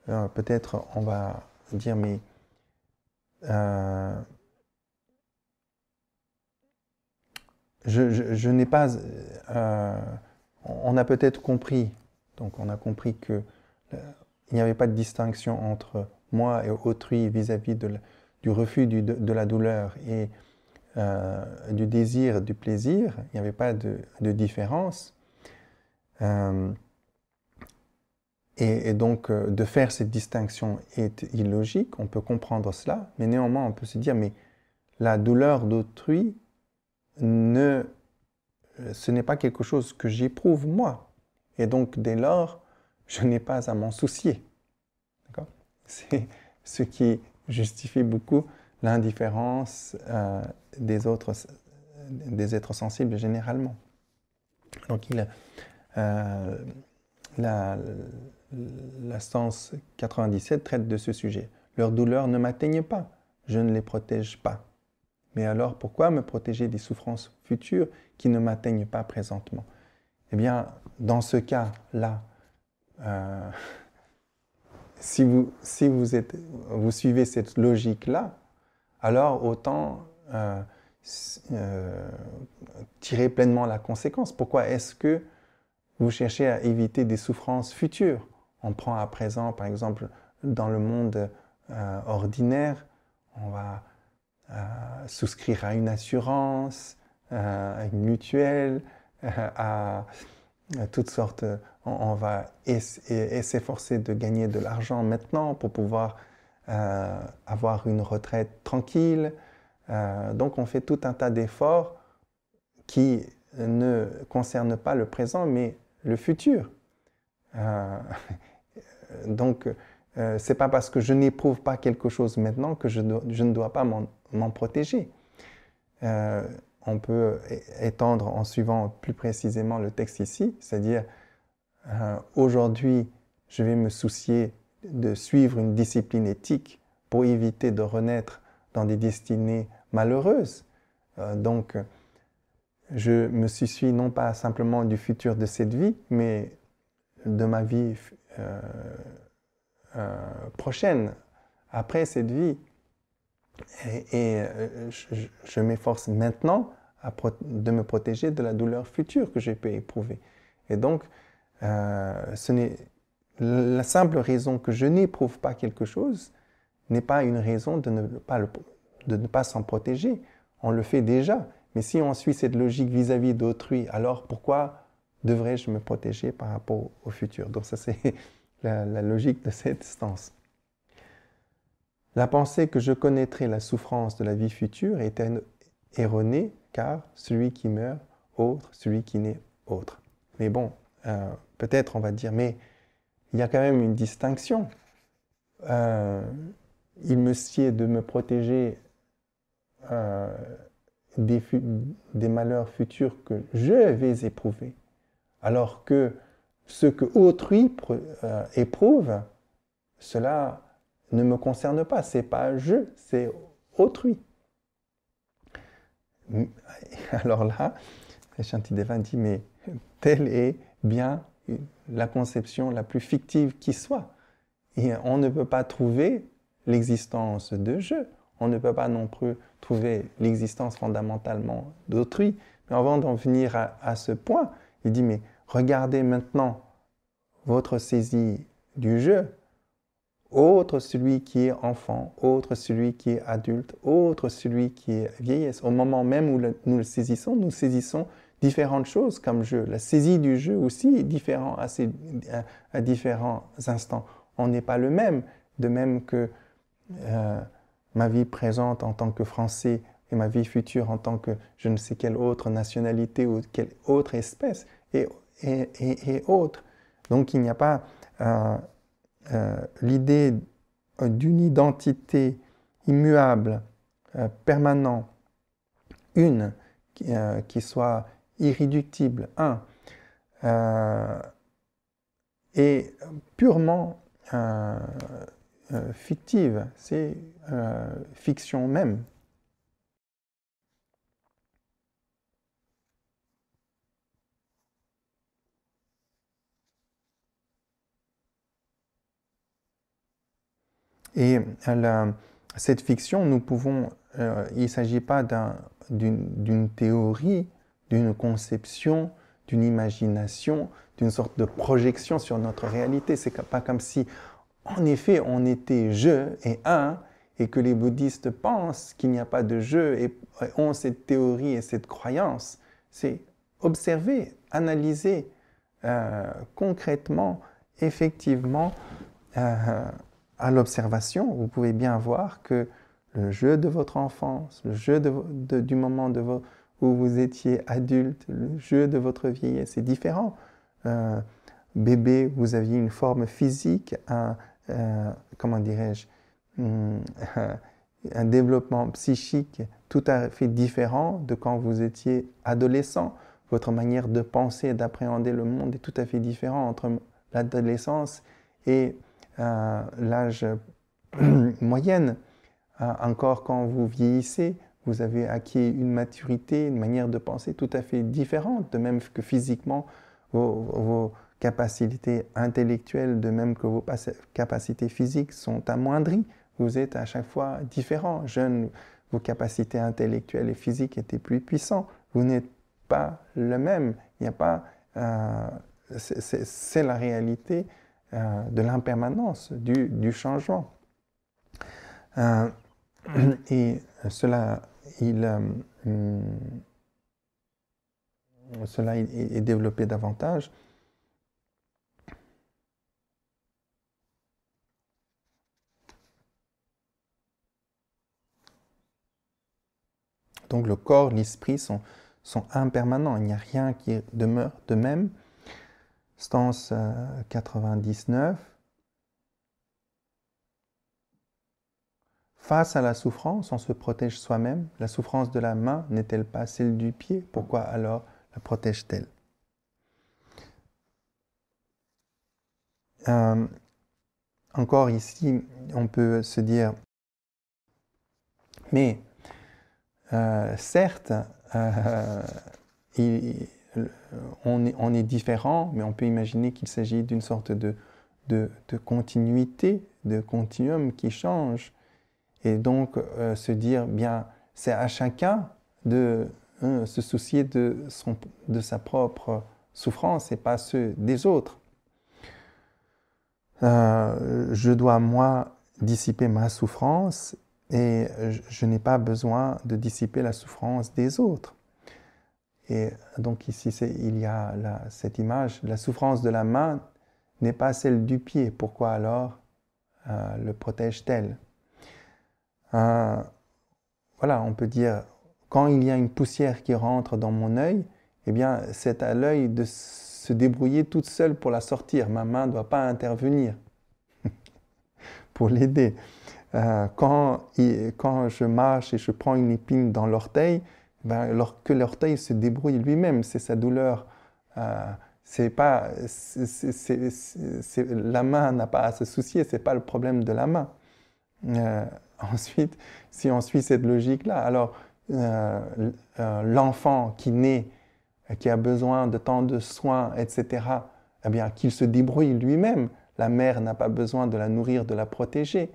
peut-être on va dire, mais je n'ai pas... on a peut-être compris, donc on a compris que il n'y avait pas de distinction entre moi et autrui vis-à-vis du refus de la douleur et du désir, du plaisir. Il n'y avait pas de différence. Et donc, de faire cette distinction est illogique, on peut comprendre cela, mais néanmoins, on peut se dire, mais la douleur d'autrui, ce n'est pas quelque chose que j'éprouve moi. Et donc, dès lors, je n'ai pas à m'en soucier. C'est ce qui justifie beaucoup l'indifférence des êtres sensibles généralement. Donc, la stance 97 traite de ce sujet. Leurs douleurs ne m'atteignent pas, je ne les protège pas. Mais alors, pourquoi me protéger des souffrances futures qui ne m'atteignent pas présentement? Eh bien, dans ce cas-là, si vous suivez cette logique-là, alors autant tirer pleinement la conséquence. Pourquoi est-ce que vous cherchez à éviter des souffrances futures? On prend à présent, par exemple, dans le monde ordinaire, on va souscrire à une assurance, à une mutuelle, à toutes sortes. On va s'efforcer de gagner de l'argent maintenant pour pouvoir avoir une retraite tranquille. Donc on fait tout un tas d'efforts qui ne concernent pas le présent, mais le futur. Donc, c'est pas parce que je n'éprouve pas quelque chose maintenant que je ne dois pas m'en protéger. On peut étendre en suivant plus précisément le texte ici, c'est-à-dire aujourd'hui, je vais me soucier de suivre une discipline éthique pour éviter de renaître dans des destinées malheureuses. Donc, je me soucie non pas simplement du futur de cette vie, mais de ma vie prochaine, après cette vie. Et je m'efforce maintenant de me protéger de la douleur future que je peux éprouver. Et donc, ce n'est la simple raison que je n'éprouve pas quelque chose n'est pas une raison de ne pas s'en protéger. On le fait déjà. Mais si on suit cette logique vis-à-vis d'autrui, alors pourquoi devrais-je me protéger par rapport au futur? Donc ça, c'est la logique de cette stance. La pensée que je connaîtrai la souffrance de la vie future est erronée, car celui qui meurt, autre, celui qui naît, autre. Mais bon, peut-être on va dire, mais il y a quand même une distinction. Il me sied de me protéger des malheurs futurs que je vais éprouver, alors que ce que autrui éprouve, cela ne me concerne pas. C'est pas je, c'est autrui. Alors là, Shantideva dit, mais telle est bien la conception la plus fictive qui soit. Et on ne peut pas trouver l'existence de je. On ne peut pas non plus trouver l'existence fondamentalement d'autrui. Mais avant d'en venir à ce point, il dit, mais regardez maintenant votre saisie du je, autre celui qui est enfant, autre celui qui est adulte, autre celui qui est vieillesse. Au moment même où nous saisissons différentes choses comme je. La saisie du je aussi est différente à différents instants. On n'est pas le même, de même que ma vie présente en tant que Français et ma vie future en tant que je ne sais quelle autre nationalité ou quelle autre espèce et autres. Donc il n'y a pas l'idée d'une identité immuable, permanente, une qui soit irréductible, et purement fictive, c'est fiction même. Et cette fiction, nous pouvons, il ne s'agit pas d'une théorie, d'une conception, d'une imagination, d'une sorte de projection sur notre réalité. C'est pas comme si, en effet, on était je et un, et que les bouddhistes pensent qu'il n'y a pas de je et ont cette théorie et cette croyance. C'est observer, analyser concrètement, effectivement, à l'observation, vous pouvez bien voir que le jeu de votre enfance, le jeu du moment où vous étiez adulte, le jeu de votre vieillesse, c'est différent. Bébé, vous aviez une forme physique, comment dirais-je, un développement psychique tout à fait différent de quand vous étiez adolescent. Votre manière de penser et d'appréhender le monde est tout à fait différente entre l'adolescence et l'âge moyenne. Encore quand vous vieillissez, vous avez acquis une maturité, une manière de penser tout à fait différente, de même que physiquement, vos capacités intellectuelles, de même que vos capacités physiques sont amoindries. Vous êtes à chaque fois différent. Jeune, vos capacités intellectuelles et physiques étaient plus puissantes. Vous n'êtes pas le même. Il n'y a pas... c'est la réalité de l'impermanence, du changement. Et cela, cela est développé davantage. Donc le corps, l'esprit sont impermanents. Il n'y a rien qui demeure de même. Stance 99. Face à la souffrance, on se protège soi-même. La souffrance de la main n'est-elle pas celle du pied? Pourquoi alors la protège-t-elle? Encore ici, on peut se dire, mais certes, on est différent, mais on peut imaginer qu'il s'agit d'une sorte de continuité, de continuum qui change. Et donc, se dire, bien, c'est à chacun de se soucier de sa propre souffrance et pas ceux des autres. Je dois, moi, dissiper ma souffrance et je n'ai pas besoin de dissiper la souffrance des autres. Et donc ici, il y a cette image, la souffrance de la main n'est pas celle du pied. Pourquoi alors le protège-t-elle? Voilà, on peut dire, quand il y a une poussière qui rentre dans mon œil, eh bien, c'est à l'œil de se débrouiller toute seule pour la sortir. Ma main ne doit pas intervenir pour l'aider. Quand je marche et je prends une épine dans l'orteil, que l'orteil se débrouille lui-même, c'est sa douleur. La main n'a pas à se soucier, c'est pas le problème de la main. Ensuite, si on suit cette logique-là, alors l'enfant qui naît, qui a besoin de tant de soins, etc., eh bien, qu'il se débrouille lui-même. La mère n'a pas besoin de la nourrir, de la protéger.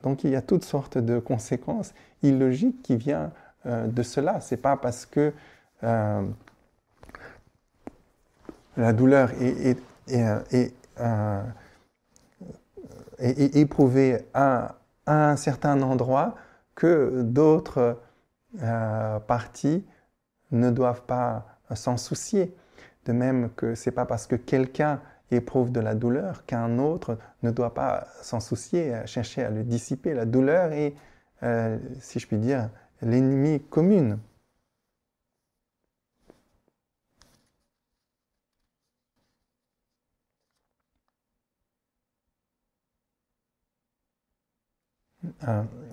Donc il y a toutes sortes de conséquences illogiques qui viennent de cela. C'est pas parce que la douleur est éprouvée à un certain endroit que d'autres parties ne doivent pas s'en soucier. De même que c'est pas parce que quelqu'un éprouve de la douleur, qu'un autre ne doit pas s'en soucier, chercher à le dissiper. La douleur est, si je puis dire, l'ennemi commun.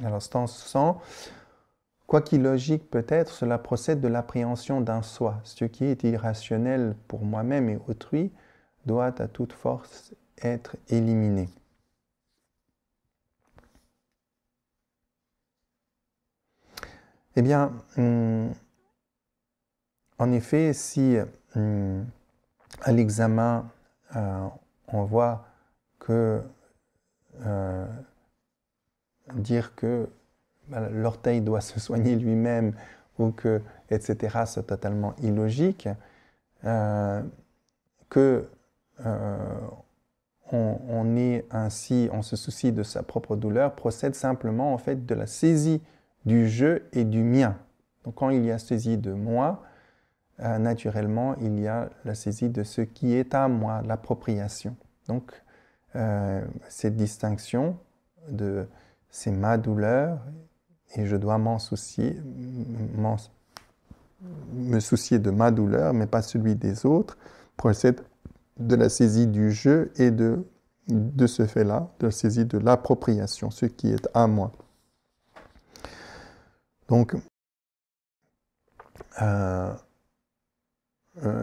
Alors, stance 100. Quoi qu'illogique peut-être, cela procède de l'appréhension d'un soi. Ce qui est irrationnel pour moi-même et autrui doit à toute force être éliminé. Eh bien, en effet, si à l'examen, on voit que dire que l'orteil doit se soigner lui-même ou que, etc., c'est totalement illogique, que on est ainsi, on se soucie de sa propre douleur, procède simplement en fait de la saisie du je et du mien. Donc quand il y a saisie de moi, naturellement, il y a la saisie de ce qui est à moi, l'appropriation. Donc, cette distinction de c'est ma douleur et je dois me soucier de ma douleur, mais pas celui des autres, procède de la saisie du je et de ce fait-là, de la saisie de l'appropriation, ce qui est à moi. Donc,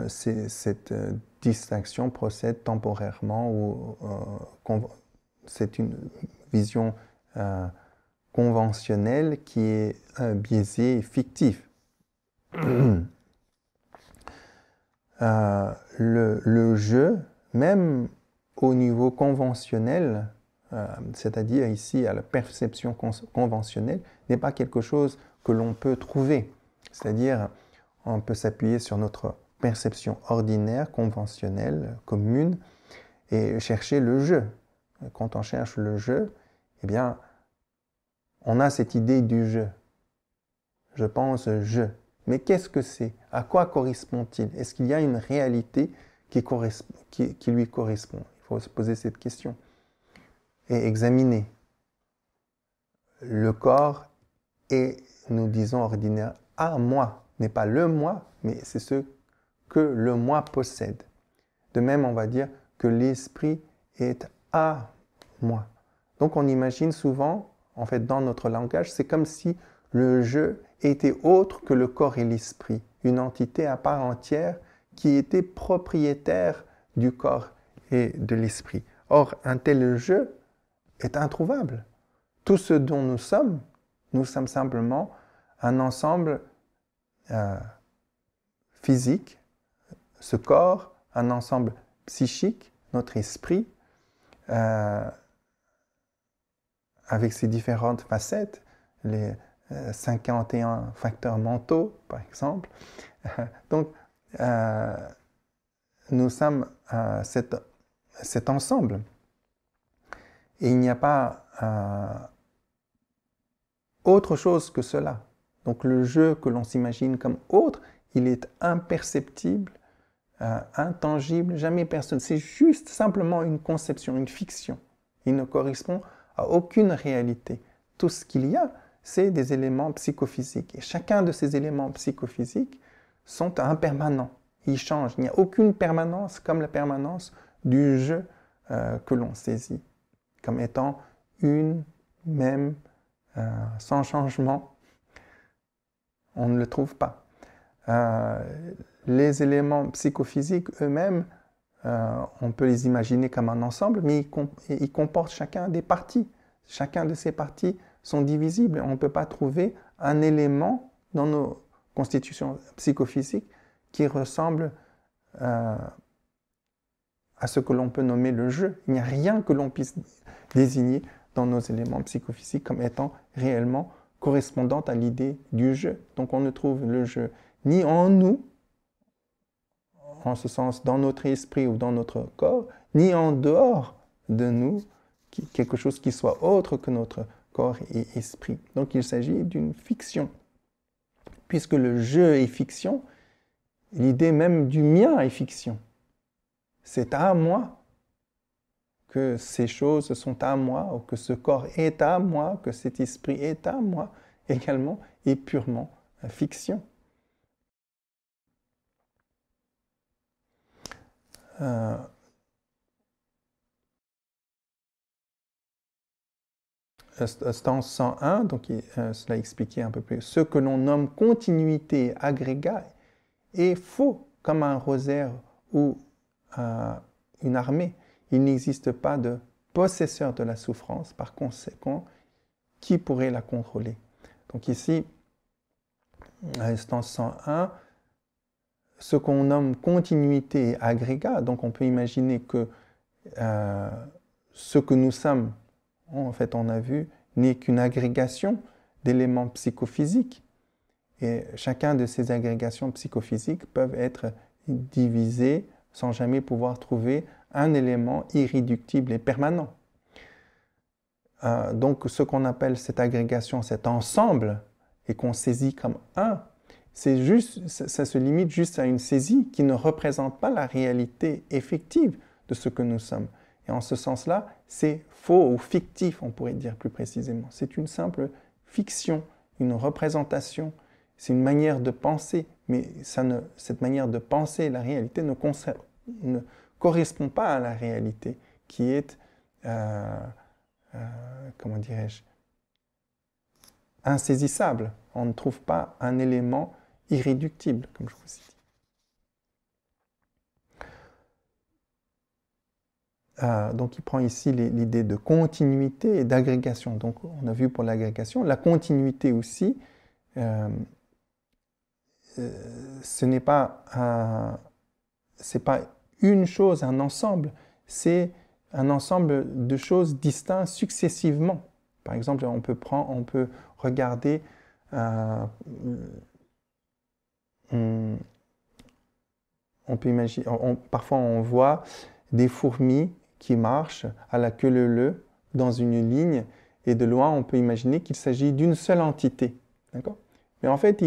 cette distinction procède temporairement ou c'est une vision conventionnelle qui est biaisée et fictive. Le je, même au niveau conventionnel, c'est-à-dire ici à la perception conventionnelle, n'est pas quelque chose que l'on peut trouver. C'est-à-dire, on peut s'appuyer sur notre perception ordinaire, conventionnelle, commune, et chercher le je. Quand on cherche le je, eh bien, on a cette idée du je. Je pense je. Mais qu'est-ce que c'est? À quoi correspond-il? Est-ce qu'il y a une réalité qui lui correspond? Il faut se poser cette question. Et examiner. Le corps est, nous disons ordinaire, à moi. N'est pas le moi, mais c'est ce que le moi possède. De même, on va dire que l'esprit est à moi. Donc on imagine souvent, en fait, dans notre langage, c'est comme si le je était autre que le corps et l'esprit, une entité à part entière qui était propriétaire du corps et de l'esprit. Or, un tel je est introuvable. Tout ce dont nous sommes simplement un ensemble physique, ce corps, un ensemble psychique, notre esprit, avec ses différentes facettes, les 51 facteurs mentaux, par exemple. Donc, nous sommes cet ensemble. Et il n'y a pas autre chose que cela. Donc, le je que l'on s'imagine comme autre, il est imperceptible, intangible, jamais personne. C'est juste simplement une conception, une fiction. Il ne correspond à aucune réalité. Tout ce qu'il y a, c'est des éléments psychophysiques. Et chacun de ces éléments psychophysiques sont impermanents. Ils changent. Il n'y a aucune permanence comme la permanence du je que l'on saisit, comme étant une même, sans changement. On ne le trouve pas. Les éléments psychophysiques eux-mêmes, on peut les imaginer comme un ensemble, mais ils comportent chacun des parties. Chacun de ces parties sont divisibles. On ne peut pas trouver un élément dans nos constitutions psychophysiques qui ressemble à ce que l'on peut nommer le je. Il n'y a rien que l'on puisse désigner dans nos éléments psychophysiques comme étant réellement correspondant à l'idée du je. Donc on ne trouve le je ni en nous, en ce sens dans notre esprit ou dans notre corps, ni en dehors de nous, quelque chose qui soit autre que notre corps et esprit. Donc il s'agit d'une fiction. Puisque le je est fiction, l'idée même du mien est fiction. C'est à moi que ces choses sont à moi, ou que ce corps est à moi, que cet esprit est à moi, également, est purement fiction. Stance 101, donc cela expliquait un peu plus. Ce que l'on nomme continuité agrégat est faux, comme un rosaire ou une armée. Il n'existe pas de possesseur de la souffrance, par conséquent, qui pourrait la contrôler? Donc ici, instance 101, ce qu'on nomme continuité agrégat, donc on peut imaginer que ce que nous sommes, en fait on a vu, n'est qu'une agrégation d'éléments psychophysiques. Et chacun de ces agrégations psychophysiques peuvent être divisées sans jamais pouvoir trouver un élément irréductible et permanent. Donc ce qu'on appelle cette agrégation, cet ensemble, et qu'on saisit comme un, c'est juste, ça se limite juste à une saisie qui ne représente pas la réalité effective de ce que nous sommes. Et en ce sens-là, c'est faux ou fictif, on pourrait dire plus précisément. C'est une simple fiction, une représentation, c'est une manière de penser, mais cette manière de penser, la réalité, ne correspond pas à la réalité qui est, comment dirais-je, insaisissable. On ne trouve pas un élément irréductible, comme je vous ai dit. Donc il prend ici l'idée de continuité et d'agrégation. Donc on a vu pour l'agrégation, la continuité aussi, ce n'est pas une chose, un ensemble, c'est un ensemble de choses distinctes successivement. Par exemple, on peut regarder on peut imaginer, parfois on voit des fourmis qui marchent à la queue leu-leu dans une ligne, et de loin on peut imaginer qu'il s'agit d'une seule entité. D'accord ? Mais en fait,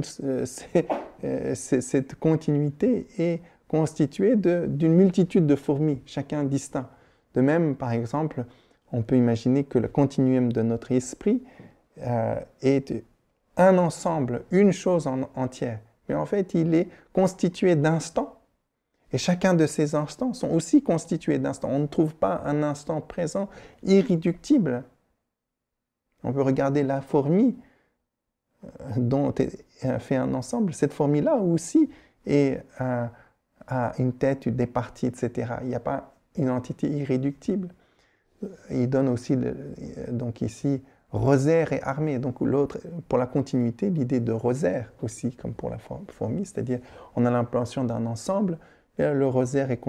cette continuité est constituée d'une multitude de fourmis, chacun distinct. De même, par exemple, on peut imaginer que le continuum de notre esprit est un ensemble, une chose entière. Mais en fait, il est constitué d'instants. Et chacun de ces instants sont aussi constitués d'instants. On ne trouve pas un instant présent irréductible. On peut regarder la fourmi dont est fait un ensemble. Cette fourmi-là aussi a une tête, des parties, etc. Il n'y a pas une entité irréductible. Il donne aussi, donc ici, rosaire et armée. Donc l'autre, pour la continuité, l'idée de rosaire aussi, comme pour la fourmi, c'est-à-dire on a l'impression d'un ensemble, et le rosaire est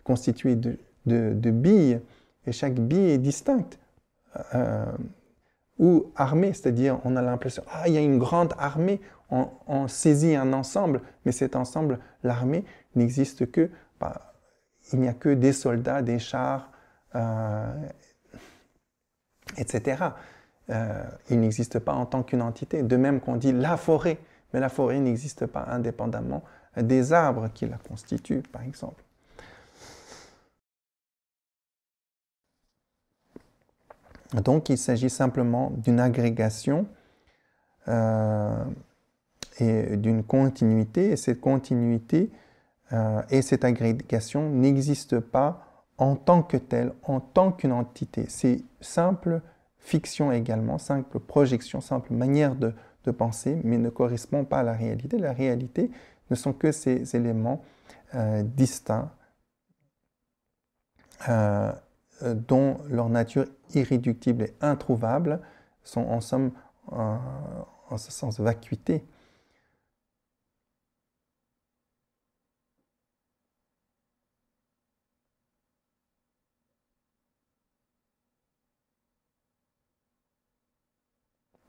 constitué de billes, et chaque bille est distincte. Ou armée, c'est-à-dire on a l'impression, il y a une grande armée, on saisit un ensemble, mais cet ensemble, l'armée, n'existe que, il n'y a que des soldats, des chars, etc. Il n'existe pas en tant qu'une entité. De même qu'on dit la forêt, mais la forêt n'existe pas indépendamment des arbres qui la constituent, par exemple. Donc, il s'agit simplement d'une agrégation et d'une continuité, et cette continuité et cette agrégation n'existent pas en tant que telle, en tant qu'une entité. C'est simple fiction également, simple projection, simple manière de penser, mais ne correspond pas à la réalité. La réalité ne sont que ces éléments distincts dont leur nature irréductible et introuvable sont en somme, en ce sens, vacuité.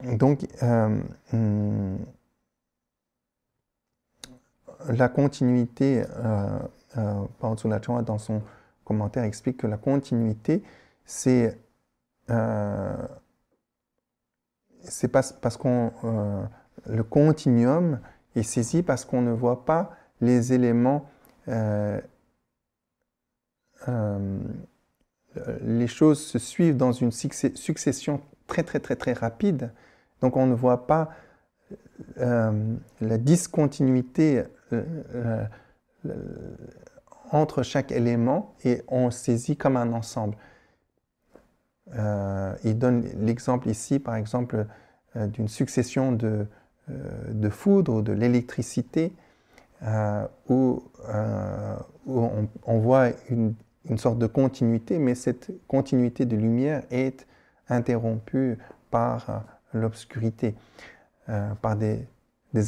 Donc, la continuité, Paola Choa, dans son commentaire, explique que la continuité, c'est parce qu'on le continuum est saisi parce qu'on ne voit pas les éléments les choses se suivent dans une succession très, très, très, très rapide. Donc, on ne voit pas la discontinuité entre chaque élément et on saisit comme un ensemble. Il donne l'exemple ici, par exemple, d'une succession de foudre ou de l'électricité où on voit une sorte de continuité, mais cette continuité de lumière est interrompue par l'obscurité, par des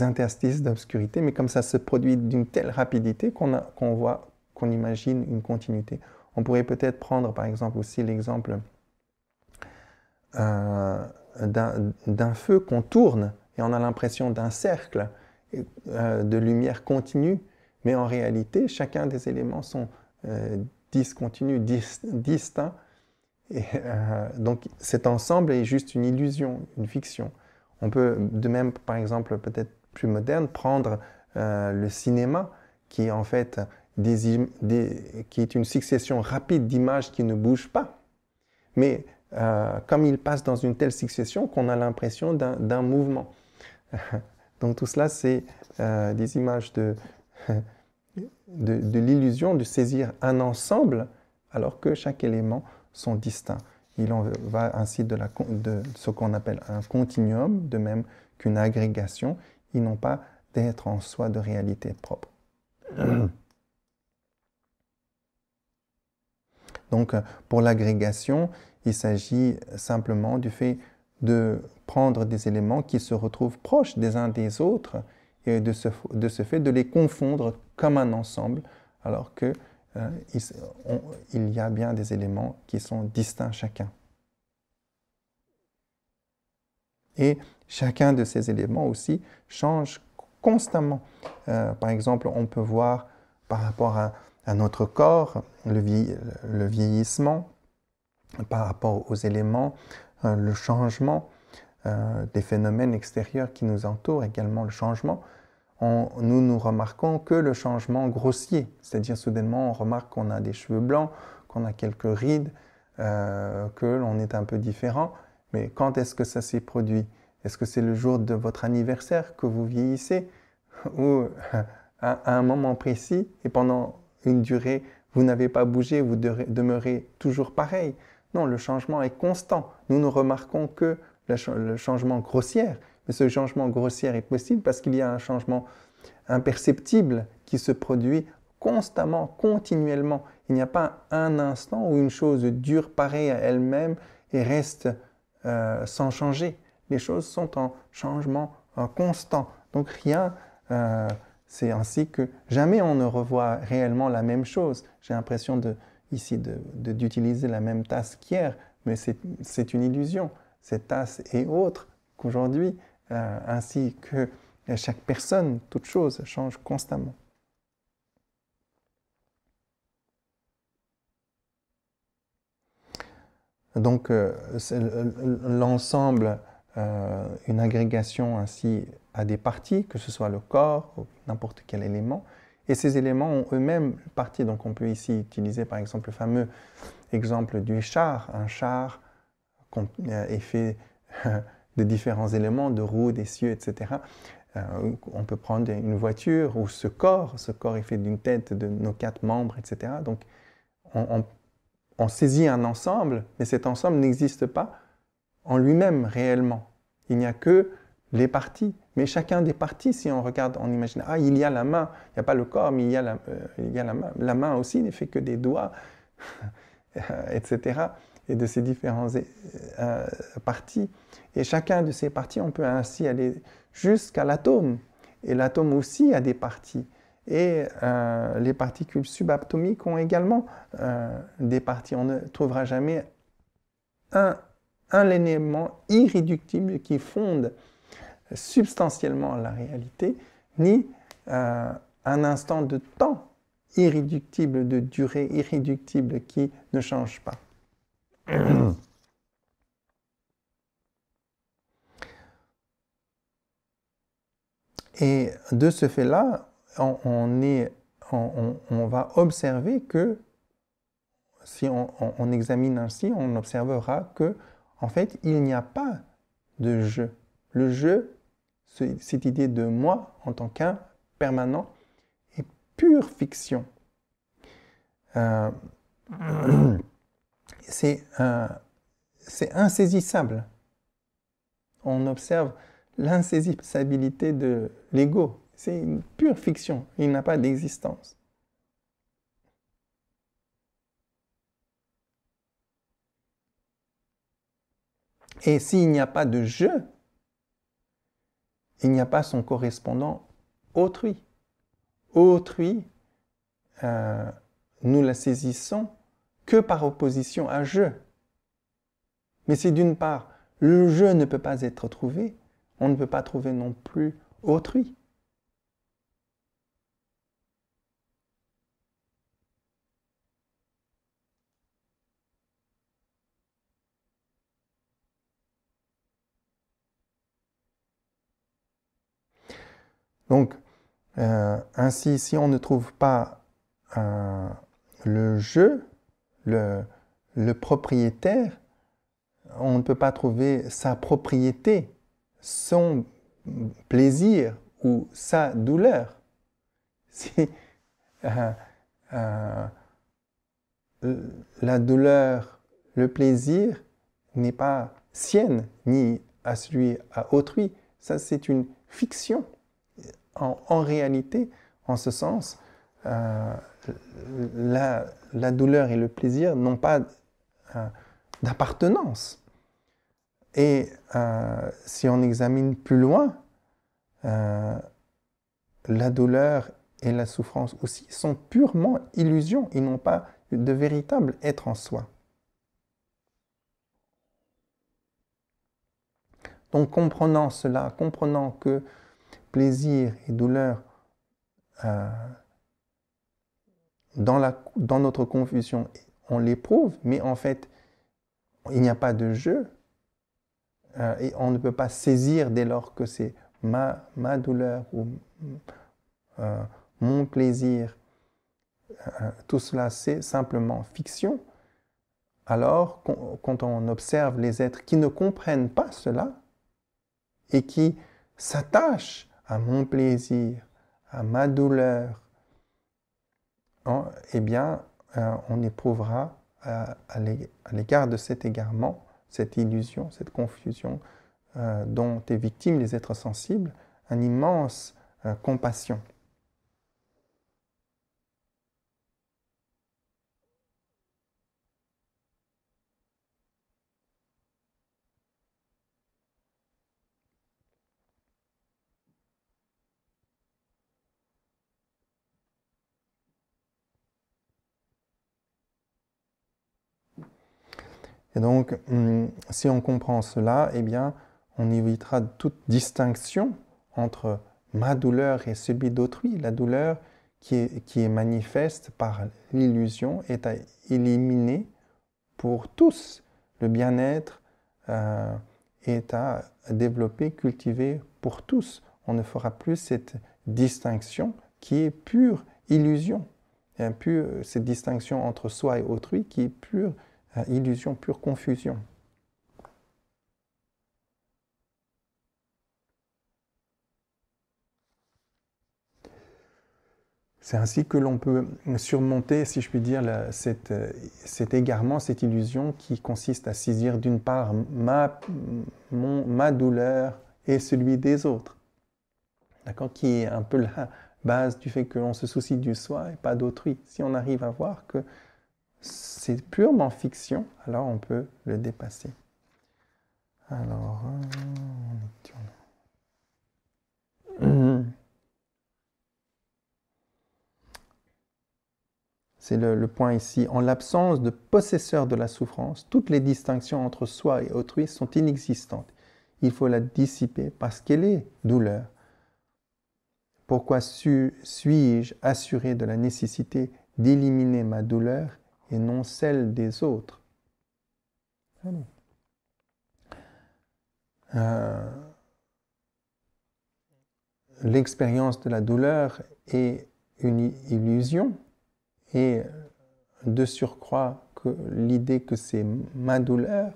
interstices d'obscurité, mais comme ça se produit d'une telle rapidité qu'on imagine une continuité. On pourrait peut-être prendre par exemple aussi l'exemple d'un feu qu'on tourne et on a l'impression d'un cercle de lumière continue, mais en réalité, chacun des éléments sont discontinus, distincts. Et, donc cet ensemble est juste une illusion, une fiction. On peut de même, par exemple, peut-être plus moderne, prendre le cinéma, qui est en fait qui est une succession rapide d'images qui ne bougent pas. Mais comme il passe dans une telle succession qu'on a l'impression d'un mouvement. Donc tout cela, c'est des images de l'illusion de saisir un ensemble alors que chaque élément sont distincts. Il en va ainsi de ce qu'on appelle un continuum, de même qu'une agrégation. Ils n'ont pas d'être en soi de réalité propre. Donc pour l'agrégation, il s'agit simplement du fait de prendre des éléments qui se retrouvent proches des uns des autres et de ce fait de les confondre comme un ensemble, alors que il y a bien des éléments qui sont distincts chacun. Et chacun de ces éléments aussi change constamment. Par exemple, on peut voir par rapport à notre corps le vieillissement, par rapport aux éléments, le changement des phénomènes extérieurs qui nous entourent, également le changement. Nous remarquons que le changement grossier, c'est-à-dire soudainement on remarque qu'on a des cheveux blancs, qu'on a quelques rides, que l'on est un peu différent. Mais quand est-ce que ça s'est produit? Est-ce que c'est le jour de votre anniversaire que vous vieillissez? Ou à un moment précis et pendant une durée, vous n'avez pas bougé, vous demeurez toujours pareil? Non, le changement est constant. Nous ne remarquons que le changement grossier. Mais ce changement grossier est possible parce qu'il y a un changement imperceptible qui se produit constamment, continuellement. Il n'y a pas un instant où une chose dure pareille à elle-même et reste sans changer. Les choses sont en changement constant. Donc rien, c'est ainsi que jamais on ne revoit réellement la même chose. J'ai l'impression ici d'utiliser la même tasse qu'hier, mais c'est une illusion. Cette tasse est autre qu'aujourd'hui, ainsi que chaque personne, toute chose change constamment. Donc, l'ensemble, une agrégation ainsi a des parties, que ce soit le corps ou n'importe quel élément, et ces éléments ont eux-mêmes parties. Donc, on peut ici utiliser par exemple le fameux exemple du char. Un char est fait de différents éléments, de roues, d'essieux, etc. On peut prendre une voiture ou ce corps est fait d'une tête, de nos 4 membres, etc. Donc, on saisit un ensemble, mais cet ensemble n'existe pas en lui-même réellement. Il n'y a que les parties. Mais chacun des parties, si on regarde, on imagine, il y a la main, il n'y a pas le corps, mais il y a la main. La main aussi n'est fait que des doigts, etc. Et de ces différentes parties. Et chacun de ces parties, on peut ainsi aller jusqu'à l'atome. Et l'atome aussi a des parties. Et les particules subatomiques ont également des parties. On ne trouvera jamais un élément irréductible qui fonde substantiellement la réalité, ni un instant de temps irréductible, de durée irréductible qui ne change pas. Et de ce fait-là, on va observer que si on examine ainsi, on observera que, en fait, il n'y a pas de je. Le je, cette idée de moi en tant qu'un permanent, est pure fiction. C'est insaisissable. On observe l'insaisissabilité de l'ego. C'est une pure fiction. Il n'a pas d'existence. Et s'il n'y a pas de je, il n'y a pas son correspondant autrui. Autrui, nous la saisissons que par opposition à je. Mais si d'une part, le je ne peut pas être trouvé, on ne peut pas trouver non plus autrui. Donc, ainsi, si on ne trouve pas le je, le propriétaire, on ne peut pas trouver sa propriété, son plaisir ou sa douleur. Si la douleur, le plaisir n'est pas sienne ni à celui à autrui, ça c'est une fiction. En réalité, en ce sens, la douleur et le plaisir n'ont pas d'appartenance. Et si on examine plus loin, la douleur et la souffrance aussi sont purement illusions. Ils n'ont pas de véritable être en soi. Donc, comprenant cela, comprenant que plaisir et douleur, dans notre confusion, on l'éprouve, mais en fait, il n'y a pas de jeu, et on ne peut pas saisir dès lors que c'est ma douleur ou mon plaisir. Tout cela, c'est simplement fiction. Alors, quand on observe les êtres qui ne comprennent pas cela et qui s'attachent à mon plaisir, à ma douleur, eh bien, on éprouvera à l'égard de cet égarement, cette illusion, cette confusion dont est victime les êtres sensibles, une immense compassion. Et donc, si on comprend cela, eh bien, on évitera toute distinction entre ma douleur et celui d'autrui. La douleur qui est manifeste par l'illusion est à éliminer pour tous. Le bien-être est à développer, cultiver pour tous. On ne fera plus cette distinction qui est pure illusion. Et cette distinction entre soi et autrui qui est pure illusion, pure confusion. C'est ainsi que l'on peut surmonter, si je puis dire, cet égarement, cette illusion qui consiste à saisir d'une part ma douleur et celui des autres. D'accord ? Qui est un peu la base du fait que l'on se soucie du soi et pas d'autrui. Si on arrive à voir que c'est purement fiction, alors on peut le dépasser. Alors, c'est le point ici. En l'absence de possesseur de la souffrance, toutes les distinctions entre soi et autrui sont inexistantes. Il faut la dissiper parce qu'elle est douleur. Pourquoi suis-je assuré de la nécessité d'éliminer ma douleur et non celle des autres? L'expérience de la douleur est une illusion et de surcroît que l'idée que c'est ma douleur,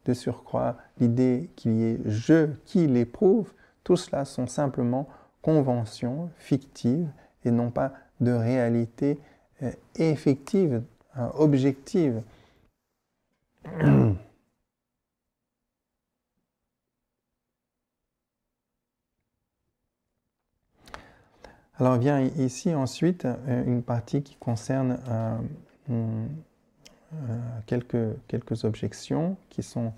de surcroît l'idée qu'il y ait je qui l'éprouve, tout cela sont simplement conventions fictives et non pas de réalité effective, objective. Alors vient ici ensuite une partie qui concerne quelques objections qui sont,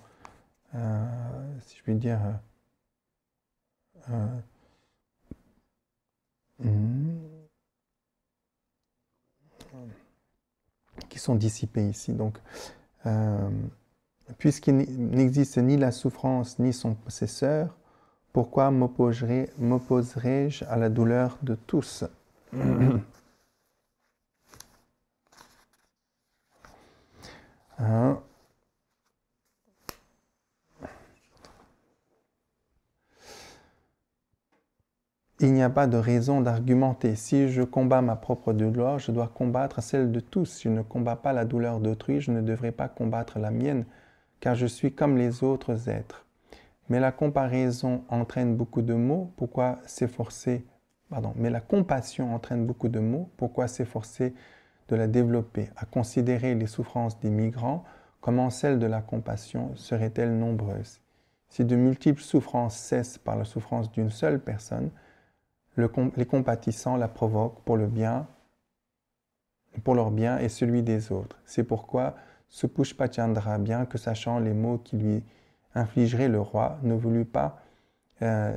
si je puis dire, qui sont dissipées ici. Donc, puisqu'il n'existe ni la souffrance ni son possesseur, pourquoi m'opposerais-je à la douleur de tous? Il n'y a pas de raison d'argumenter. Si je combats ma propre douleur, je dois combattre celle de tous. Si je ne combats pas la douleur d'autrui, je ne devrais pas combattre la mienne, car je suis comme les autres êtres. Mais la comparaison entraîne beaucoup de maux, pourquoi s'efforcer? Mais la compassion entraîne beaucoup de maux, pourquoi s'efforcer de la développer? À considérer les souffrances des migrants, comment celles de la compassion seraient-elles nombreuses? Si de multiples souffrances cessent par la souffrance d'une seule personne, les compatissants la provoquent pour leur bien et celui des autres. C'est pourquoi Supushpachandra, bien que sachant les maux qui lui infligerait le roi, ne voulut pas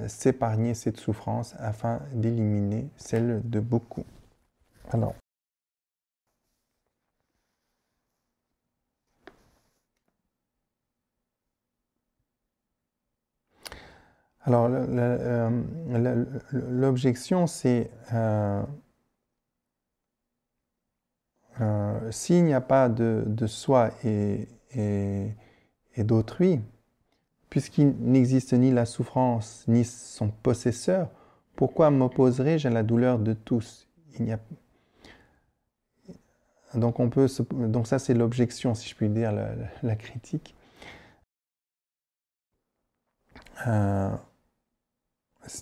s'épargner cette souffrance afin d'éliminer celle de beaucoup. Alors l'objection, c'est s'il n'y a pas de soi et d'autrui, puisqu'il n'existe ni la souffrance ni son possesseur, pourquoi m'opposerais-je à la douleur de tous? Donc ça c'est l'objection, si je puis dire, la critique.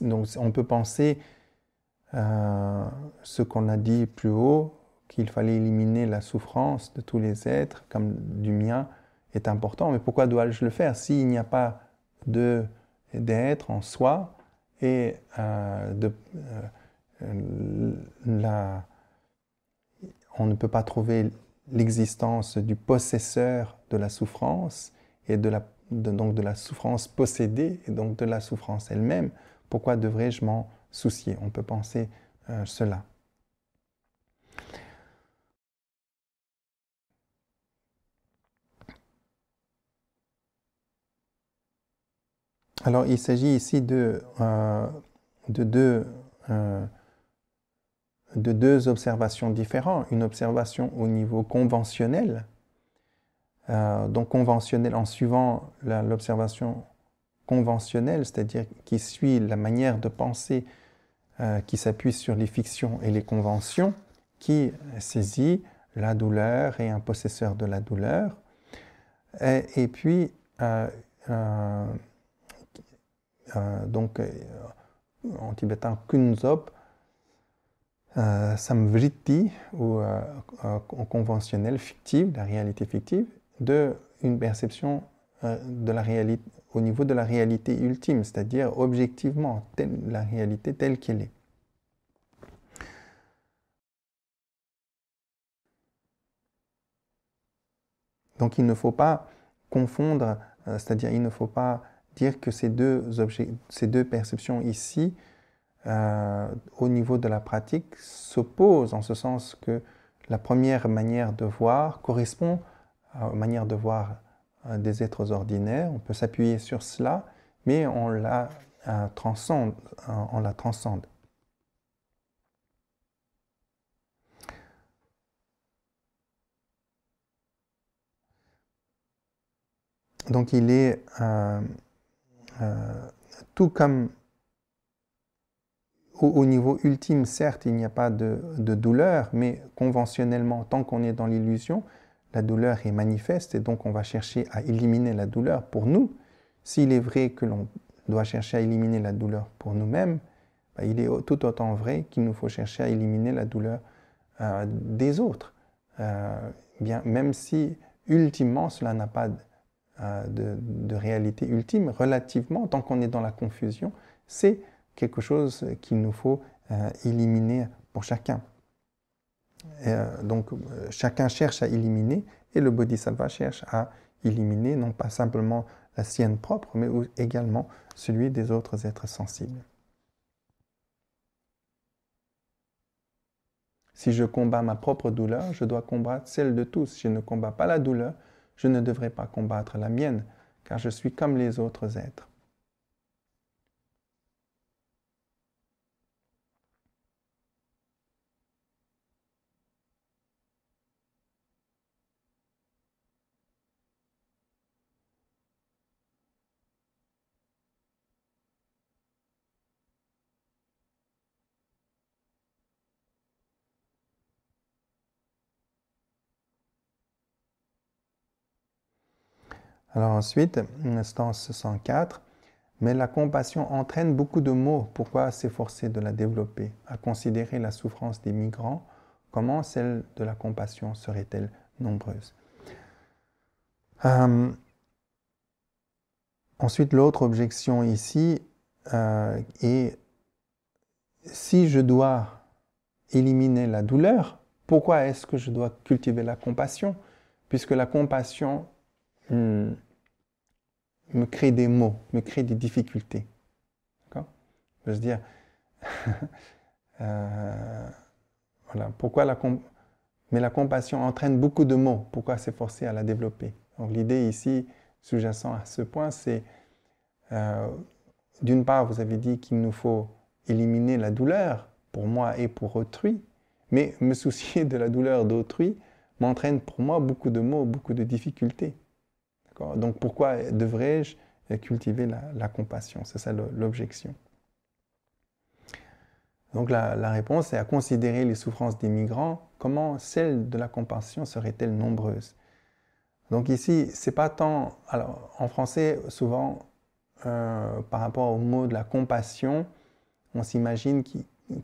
Donc on peut penser ce qu'on a dit plus haut, qu'il fallait éliminer la souffrance de tous les êtres, comme du mien, est important. Mais pourquoi dois-je le faire s'il n'y a pas d'être en soi et on ne peut pas trouver l'existence du possesseur de la souffrance et donc de la souffrance possédée et donc de la souffrance elle-même? Pourquoi devrais-je m'en soucier? On peut penser cela. Alors, il s'agit ici de deux observations différentes. Une observation au niveau conventionnel, donc conventionnel en suivant l'observation conventionnelle, c'est-à-dire qui suit la manière de penser qui s'appuie sur les fictions et les conventions, qui saisit la douleur et un possesseur de la douleur. Et puis, donc en tibétain Kunzop, samvritti, ou conventionnel, fictive, la réalité fictive, de une perception de la réalité, au niveau de la réalité ultime, c'est-à-dire objectivement, la réalité telle qu'elle est. Donc il ne faut pas confondre, c'est-à-dire il ne faut pas dire que ces deux perceptions ici, au niveau de la pratique, s'opposent en ce sens que la première manière de voir correspond à la manière de voir des êtres ordinaires. On peut s'appuyer sur cela, mais on la transcende. Donc il est tout comme au niveau ultime, certes, il n'y a pas de douleur, mais conventionnellement, tant qu'on est dans l'illusion, la douleur est manifeste et donc on va chercher à éliminer la douleur pour nous. S'il est vrai que l'on doit chercher à éliminer la douleur pour nous-mêmes, il est tout autant vrai qu'il nous faut chercher à éliminer la douleur des autres. Bien, même si ultimement cela n'a pas de réalité ultime, relativement, tant qu'on est dans la confusion, c'est quelque chose qu'il nous faut éliminer pour chacun. Donc chacun cherche à éliminer et le Bodhisattva cherche à éliminer non pas simplement la sienne propre, mais également celui des autres êtres sensibles. Si je combats ma propre douleur, je dois combattre celle de tous. Si je ne combats pas la douleur, je ne devrais pas combattre la mienne, car je suis comme les autres êtres. Alors ensuite, instance 104, mais la compassion entraîne beaucoup de maux. Pourquoi s'efforcer de la développer? À considérer la souffrance des migrants, comment celle de la compassion serait-elle nombreuse? Ensuite, l'autre objection ici est si je dois éliminer la douleur, pourquoi est-ce que je dois cultiver la compassion? Puisque la compassion me crée des maux, me crée des difficultés. D'accord? Je veux dire, voilà, mais la compassion entraîne beaucoup de maux. Pourquoi s'efforcer à la développer? Donc l'idée ici, sous-jacent à ce point, c'est d'une part, vous avez dit qu'il nous faut éliminer la douleur pour moi et pour autrui, mais me soucier de la douleur d'autrui m'entraîne pour moi beaucoup de maux, beaucoup de difficultés. Donc pourquoi devrais-je cultiver la compassion? C'est ça l'objection. Donc la réponse est à considérer les souffrances des migrants, comment celle de la compassion serait-elle nombreuse? Donc ici, c'est pas tant... Alors en français, souvent, par rapport au mot de la compassion, on s'imagine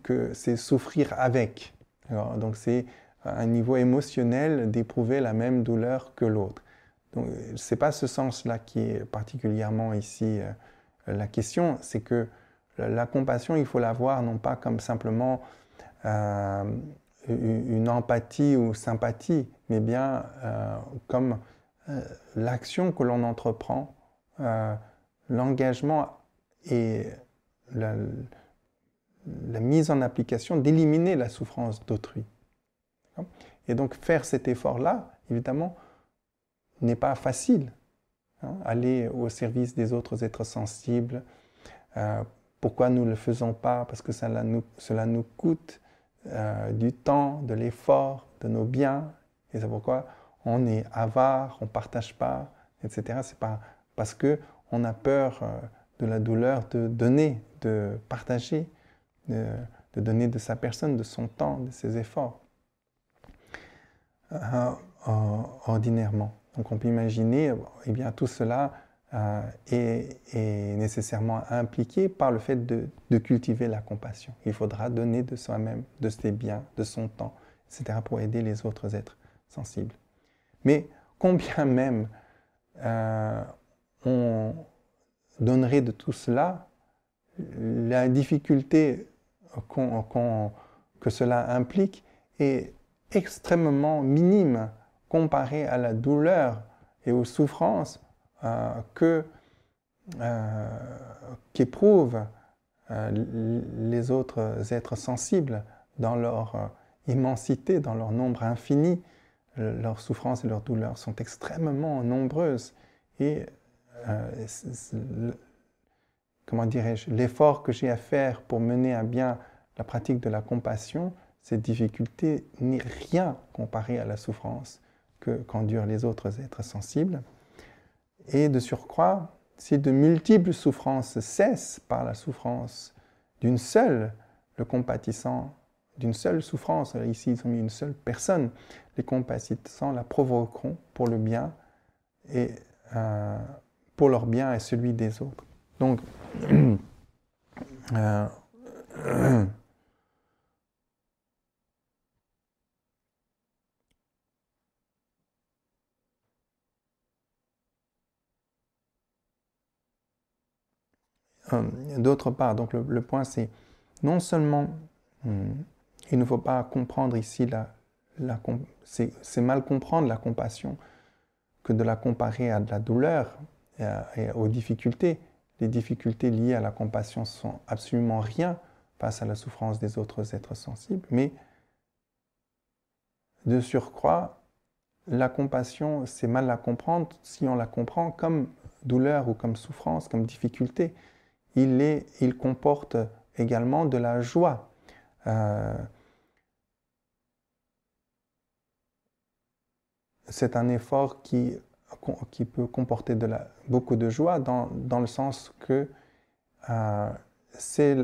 que c'est souffrir avec. Alors, donc c'est un niveau émotionnel d'éprouver la même douleur que l'autre. Donc ce n'est pas ce sens-là qui est particulièrement ici la question, c'est que la compassion, il faut la voir non pas comme simplement une empathie ou sympathie, mais bien comme l'action que l'on entreprend, l'engagement et la mise en application d'éliminer la souffrance d'autrui. Et donc faire cet effort-là, évidemment, n'est pas facile. Aller au service des autres êtres sensibles, pourquoi nous ne le faisons pas? Parce que cela nous coûte du temps, de l'effort, de nos biens, et c'est pourquoi on est avare, on ne partage pas, etc. C'est pas parce qu'on a peur de la douleur de donner, de partager, de donner de sa personne, de son temps, de ses efforts, ordinairement. Donc on peut imaginer, eh bien, tout cela est nécessairement impliqué par le fait de cultiver la compassion. Il faudra donner de soi-même, de ses biens, de son temps, etc. pour aider les autres êtres sensibles. Mais combien même on donnerait de tout cela, la difficulté que cela implique est extrêmement minime comparée à la douleur et aux souffrances qu'éprouvent les autres êtres sensibles dans leur immensité, dans leur nombre infini. Leurs souffrances et leurs douleurs sont extrêmement nombreuses et comment dirais-je, l'effort que j'ai à faire pour mener à bien la pratique de la compassion, cette difficulté n'est rien comparée à la souffrance qu'endurent les autres êtres sensibles. Et de surcroît, si de multiples souffrances cessent par la souffrance d'une seule, le compatissant d'une seule souffrance. Ici, ils ont mis une seule personne. Les compatissants la provoqueront pour le bien et pour leur bien et celui des autres. Donc, d'autre part, donc le point c'est non seulement il ne faut pas comprendre ici c'est mal comprendre la compassion que de la comparer à de la douleur et aux difficultés. Les difficultés liées à la compassion sont absolument rien face à la souffrance des autres êtres sensibles, mais de surcroît, la compassion, c'est mal à comprendre si on la comprend comme douleur ou comme souffrance, comme difficulté. Il comporte également de la joie. C'est un effort qui peut comporter beaucoup de joie dans le sens que c'est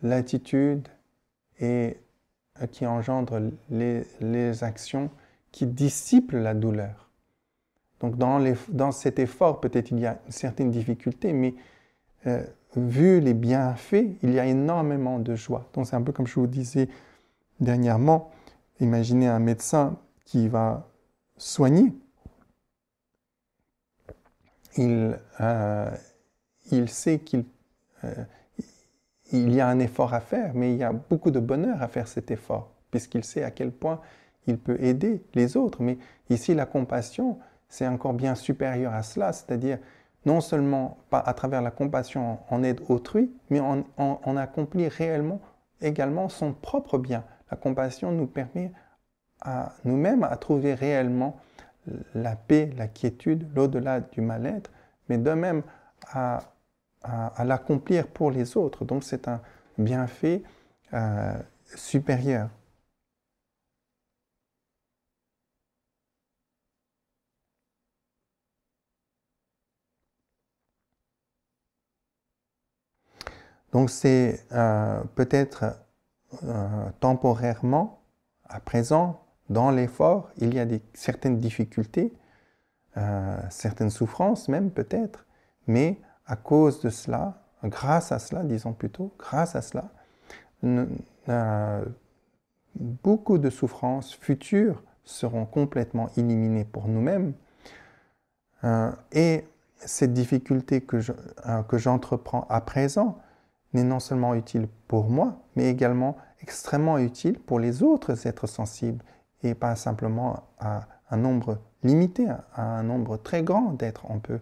l'attitude qui engendre les actions qui dissipent la douleur. Donc dans cet effort, peut-être il y a une certaine difficulté, mais vu les bienfaits, il y a énormément de joie. Donc c'est un peu comme je vous disais dernièrement, imaginez un médecin qui va soigner. Il sait qu'il y a un effort à faire, mais il y a beaucoup de bonheur à faire cet effort, puisqu'il sait à quel point il peut aider les autres. Mais ici, la compassion, c'est encore bien supérieur à cela, c'est-à-dire non seulement à travers la compassion, on aide autrui, mais on accomplit réellement également son propre bien. La compassion nous permet à nous-mêmes à trouver réellement la paix, la quiétude, l'au-delà du mal-être, mais de même à l'accomplir pour les autres. Donc c'est un bienfait supérieur. Donc c'est peut-être temporairement, à présent, dans l'effort, il y a certaines difficultés, certaines souffrances même peut-être, mais à cause de cela, grâce à cela, disons plutôt, grâce à cela, beaucoup de souffrances futures seront complètement éliminées pour nous-mêmes. Et cette difficulté que j'entreprends à présent n'est non seulement utile pour moi, mais également extrêmement utile pour les autres êtres sensibles, et pas simplement à un nombre limité, à un nombre très grand d'êtres. On peut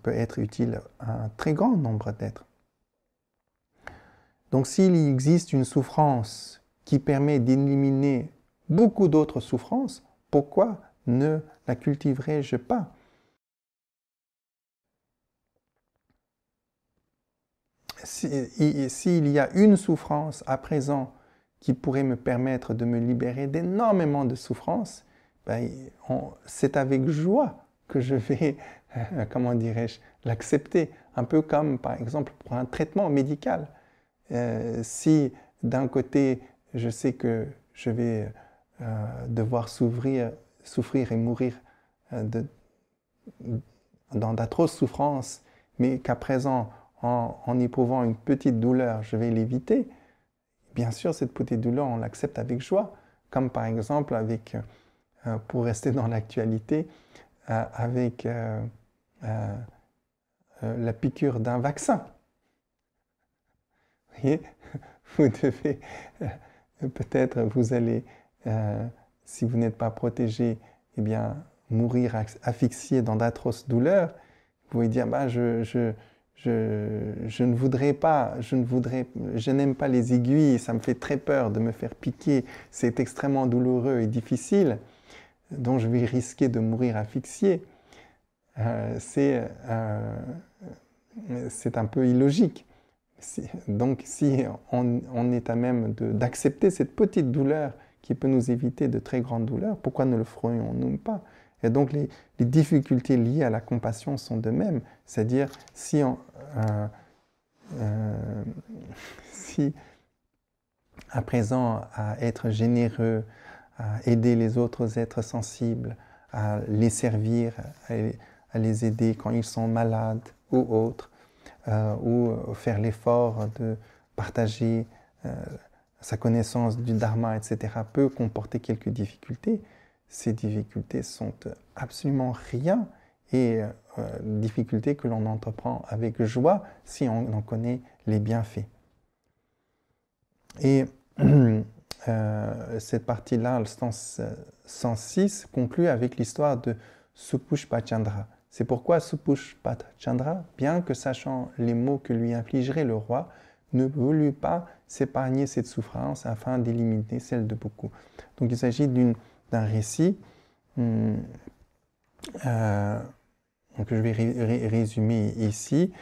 être utile à un très grand nombre d'êtres. Donc s'il existe une souffrance qui permet d'éliminer beaucoup d'autres souffrances, pourquoi ne la cultiverais-je pas? S'il y a une souffrance à présent qui pourrait me permettre de me libérer d'énormément de souffrances, ben, c'est avec joie que je vais, comment dirais-je, l'accepter. Un peu comme, par exemple, pour un traitement médical. Si d'un côté, je sais que je vais devoir souffrir et mourir dans d'atroces souffrances, mais qu'à présent, en éprouvant une petite douleur, je vais l'éviter, bien sûr, cette petite douleur, on l'accepte avec joie. Comme par exemple, pour rester dans l'actualité, avec la piqûre d'un vaccin. Vous voyez, vous devez, peut-être vous allez, si vous n'êtes pas protégé, eh bien, mourir asphyxié dans d'atroces douleurs. Vous pouvez dire, bah, je ne voudrais pas, je n'aime pas les aiguilles, ça me fait très peur de me faire piquer, c'est extrêmement douloureux et difficile, donc je vais risquer de mourir asphyxié. C'est un peu illogique. Donc si on est à même d'accepter cette petite douleur qui peut nous éviter de très grandes douleurs, pourquoi ne le ferions-nous pas? Et donc les difficultés liées à la compassion sont de même, c'est-à-dire si réussi à présent à être généreux, à aider les autres êtres sensibles, à les servir, à les aider quand ils sont malades ou autres, ou faire l'effort de partager sa connaissance du dharma, etc., peut comporter quelques difficultés. Ces difficultés sont absolument rien et difficultés que l'on entreprend avec joie si on en connaît les bienfaits. Et cette partie-là, le sens 106, conclut avec l'histoire de Supushpa-Chandra. C'est pourquoi Supushpa-Chandra, bien que sachant les maux que lui infligerait le roi, ne voulut pas s'épargner cette souffrance afin d'éliminer celle de beaucoup. Donc il s'agit d'un récit donc je vais résumer ici.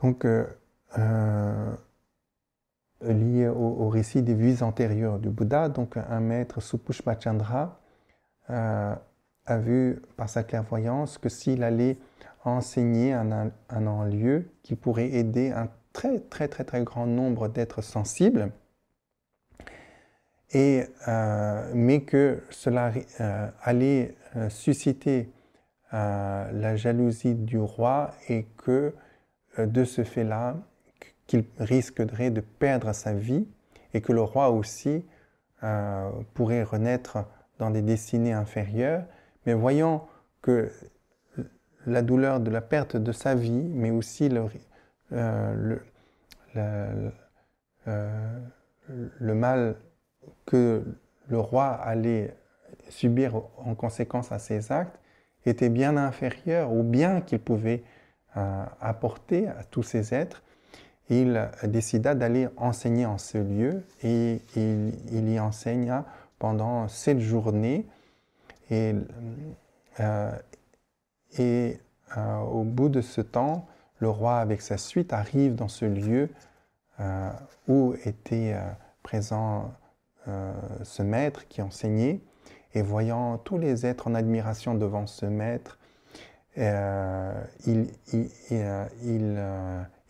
Donc lié au récit des vies antérieures du Bouddha, donc un maître Supushpa-Chandra a vu par sa clairvoyance que s'il allait enseigner un lieu qui pourrait aider un très grand nombre d'êtres sensibles, mais que cela allait susciter la jalousie du roi et que de ce fait-là, qu'il risquerait de perdre sa vie et que le roi aussi pourrait renaître dans des destinées inférieures. Mais voyant que la douleur de la perte de sa vie, mais aussi le mal que le roi allait subir en conséquence à ses actes, était bien inférieur au bien qu'il pouvait apporter à tous ces êtres, il décida d'aller enseigner en ce lieu et il y enseigna pendant 7 journées et au bout de ce temps, le roi avec sa suite arrive dans ce lieu où était présent ce maître qui enseignait, et voyant tous les êtres en admiration devant ce maître, il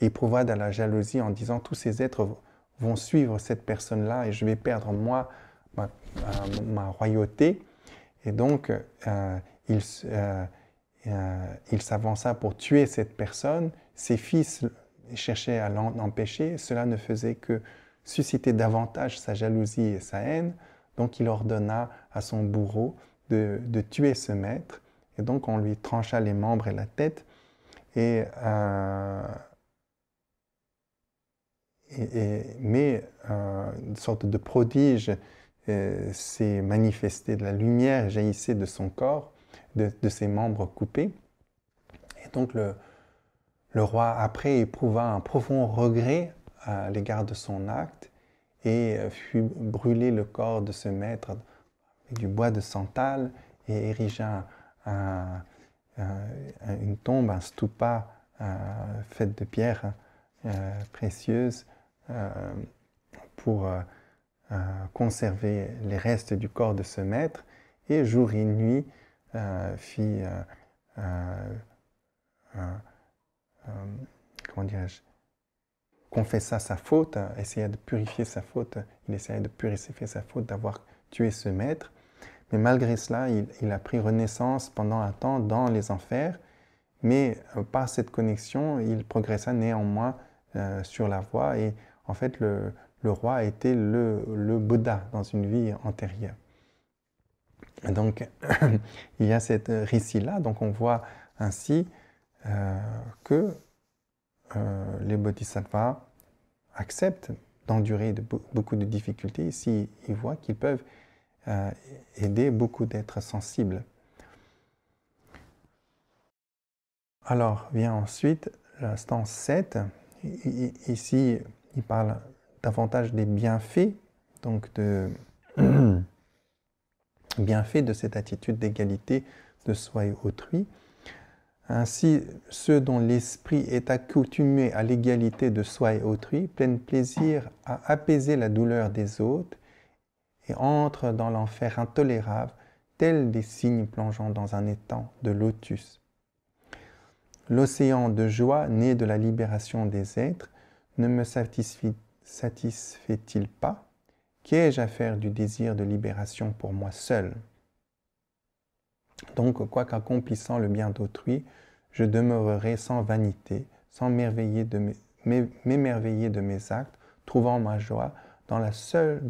éprouva de la jalousie en disant: tous ces êtres vont suivre cette personne-là et je vais perdre moi ma royauté. Et donc il s'avança pour tuer cette personne. Ses fils cherchaient à l'empêcher. Cela ne faisait que susciter davantage sa jalousie et sa haine. Donc il ordonna à son bourreau de tuer ce maître. Et donc on lui trancha les membres et la tête. Mais une sorte de prodige s'est manifesté, de la lumière jaillissait de son corps, de ses membres coupés. Et donc le roi après éprouva un profond regret à l'égard de son acte et fut brûler le corps de ce maître avec du bois de santal et érigea une tombe, un stupa fait de pierres précieuses pour conserver les restes du corps de ce maître, et jour et nuit comment dirais-je, confessa sa faute, essaya de purifier sa faute. Il essayait de purifier sa faute d'avoir tué ce maître. Mais malgré cela, il a pris renaissance pendant un temps dans les enfers. Mais par cette connexion, il progressa néanmoins sur la voie. Et en fait, le roi était le Bouddha dans une vie antérieure. Donc, il y a cette récit-là. Donc, on voit ainsi que les bodhisattvas acceptent d'endurer beaucoup de difficultés s'ils voient qu'ils peuvent aider beaucoup d'êtres sensibles. Alors vient ensuite l'instant 7. Ici, il parle davantage des bienfaits, donc de bienfaits de cette attitude d'égalité de soi et autrui. Ainsi, ceux dont l'esprit est accoutumé à l'égalité de soi et autrui prennent plaisir à apaiser la douleur des autres et entrent dans l'enfer intolérable, tels des cygnes plongeant dans un étang de lotus. L'océan de joie né de la libération des êtres ne me satisfit satisfait-il pas? Qu'ai-je à faire du désir de libération pour moi seul? Donc, quoique accomplissant le bien d'autrui, je demeurerai sans vanité, sans m'émerveiller de mes actes, trouvant ma joie dans le seul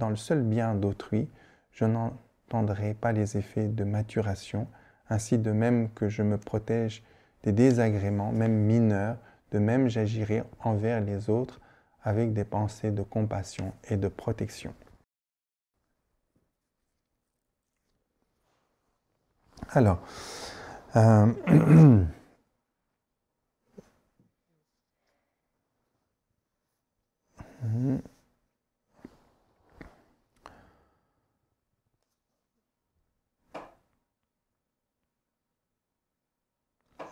bien d'autrui. Je n'entendrai pas les effets de maturation, ainsi de même que je me protège des désagréments, même mineurs, de même j'agirai envers les autres avec des pensées de compassion et de protection. Alors,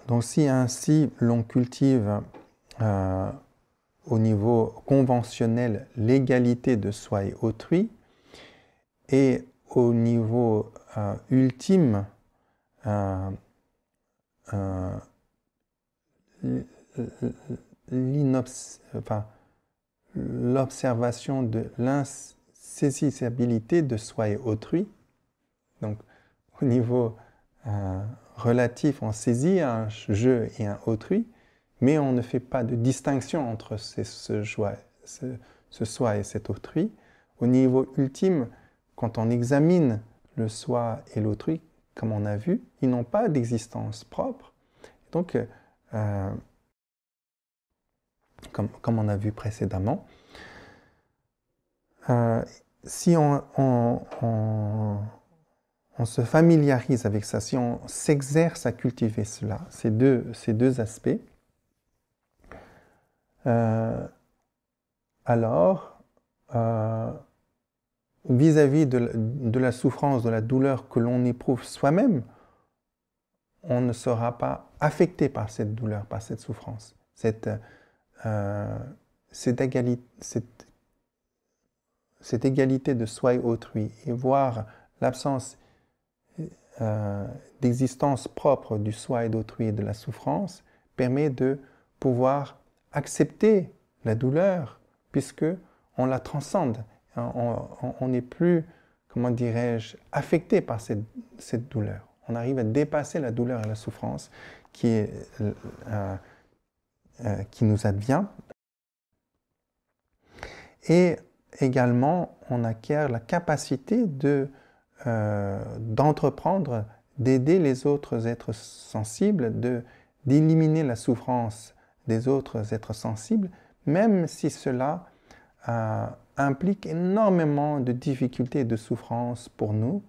donc si ainsi l'on cultive au niveau conventionnel l'égalité de soi et autrui, et au niveau ultime l'observation de l'insaisissabilité de soi et autrui. Donc, au niveau relatif, on saisit un je et un autrui, mais on ne fait pas de distinction entre ce soi et cet autrui. Au niveau ultime, quand on examine le soi et l'autrui, comme on a vu, ils n'ont pas d'existence propre. Donc, comme on a vu précédemment, si on se familiarise avec ça, si on s'exerce à cultiver cela, ces deux aspects, alors, vis-à-vis de la souffrance, de la douleur que l'on éprouve soi-même, on ne sera pas affecté par cette douleur, par cette souffrance. Cette égalité de soi et autrui, et voir l'absence d'existence propre du soi et d'autrui et de la souffrance, permet de pouvoir accepter la douleur, puisque on la transcende. On n'est plus, comment dirais-je, affecté par cette douleur. On arrive à dépasser la douleur et la souffrance qui nous advient. Et également, on acquiert la capacité d'entreprendre, d'aider les autres êtres sensibles, d'éliminer la souffrance des autres êtres sensibles, même si cela implique énormément de difficultés et de souffrances pour nous.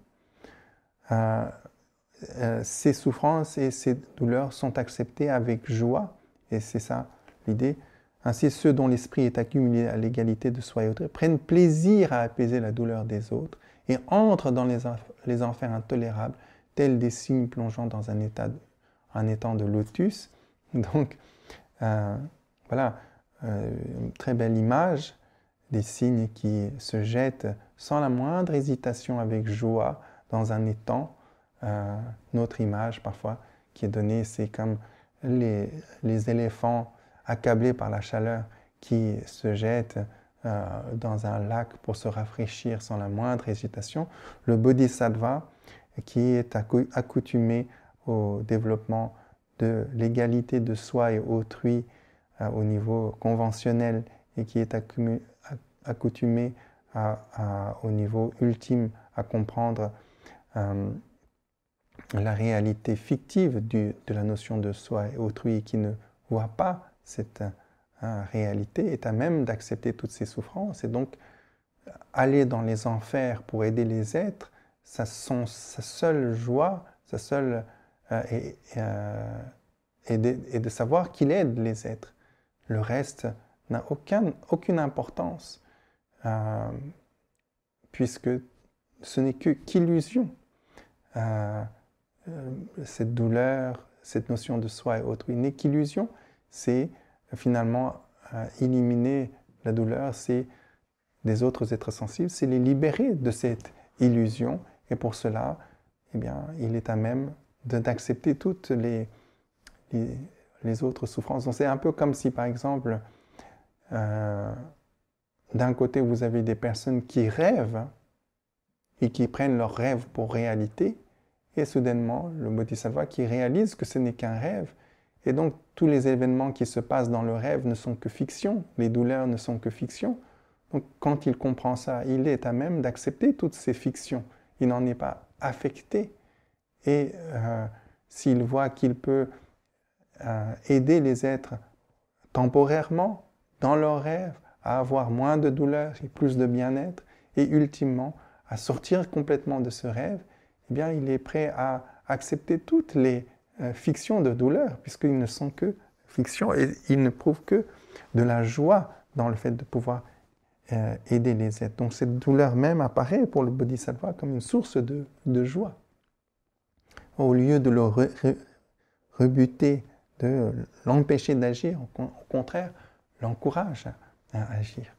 Ces souffrances et ces douleurs sont acceptées avec joie, et c'est ça l'idée. Ainsi, ceux dont l'esprit est accumulé à l'égalité de soi et autrui prennent plaisir à apaiser la douleur des autres et entrent dans les enfers intolérables, tels des cygnes plongeant dans un étang de lotus. Donc, voilà, une très belle image des cygnes qui se jettent sans la moindre hésitation, avec joie, dans un étang. Notre image, parfois, qui est donnée, c'est comme les éléphants accablés par la chaleur qui se jettent dans un lac pour se rafraîchir sans la moindre hésitation. Le bodhisattva, qui est accoutumé au développement de l'égalité de soi et autrui au niveau conventionnel, et qui est accoutumé au niveau ultime à comprendre la réalité fictive de la notion de soi et autrui, qui ne voit pas cette réalité, est à même d'accepter toutes ces souffrances. Et donc, aller dans les enfers pour aider les êtres, sa seule joie, sa seule est de savoir qu'il aide les êtres. Le reste n'a aucune importance, puisque ce n'est qu'illusion. Cette douleur, cette notion de soi et autrui n'est qu'illusion. C'est finalement éliminer la douleur, c'est des autres êtres sensibles, c'est les libérer de cette illusion. Et pour cela, eh bien, il est à même d'accepter toutes les autres souffrances. Donc c'est un peu comme si, par exemple, d'un côté, vous avez des personnes qui rêvent et qui prennent leurs rêves pour réalité, et soudainement, le Bodhisattva qui réalise que ce n'est qu'un rêve, et donc tous les événements qui se passent dans le rêve ne sont que fiction, les douleurs ne sont que fiction. Donc quand il comprend ça, il est à même d'accepter toutes ces fictions. Il n'en est pas affecté. Et s'il voit qu'il peut aider les êtres temporairement dans leurs rêves à avoir moins de douleurs et plus de bien-être, et ultimement à sortir complètement de ce rêve, eh bien, il est prêt à accepter toutes les fictions de douleur, puisqu'ils ne sont que fictions, et il ne prouve que de la joie dans le fait de pouvoir aider les êtres. Donc cette douleur même apparaît pour le Bodhisattva comme une source de joie. Au lieu de le rebuter, de l'empêcher d'agir, au contraire, l'encourage à agir.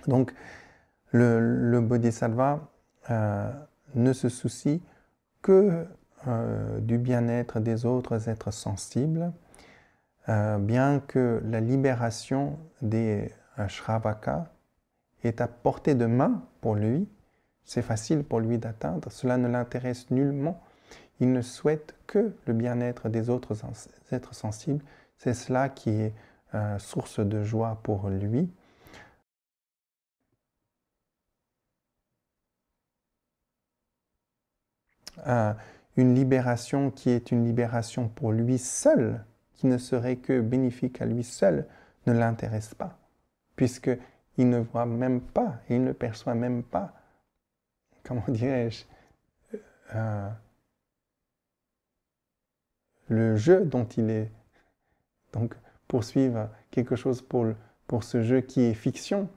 Donc, le Bodhisattva ne se soucie que du bien-être des autres êtres sensibles, bien que la libération des Shravaka est à portée de main pour lui, c'est facile pour lui d'atteindre, cela ne l'intéresse nullement. Il ne souhaite que le bien-être des autres êtres sensibles, c'est cela qui est source de joie pour lui. Une libération qui est une libération pour lui seul, qui ne serait que bénéfique à lui seul, ne l'intéresse pas, puisqu'il ne voit même pas, il ne perçoit même pas, comment dirais-je, le jeu dont il est. Donc, poursuivre quelque chose pour ce jeu qui est fiction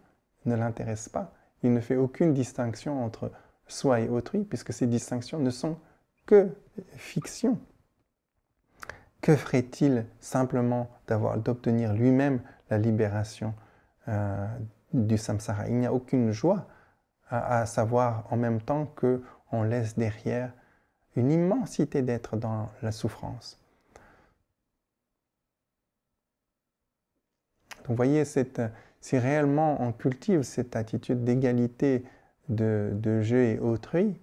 ne l'intéresse pas. Il ne fait aucune distinction entre soi et autrui, puisque ces distinctions ne sont que fiction. Que ferait-il simplement d'obtenir lui-même la libération du samsara? Il n'y a aucune joie à savoir en même temps qu'on laisse derrière une immensité d'êtres dans la souffrance. Donc vous voyez, si réellement on cultive cette attitude d'égalité de jeu et autrui,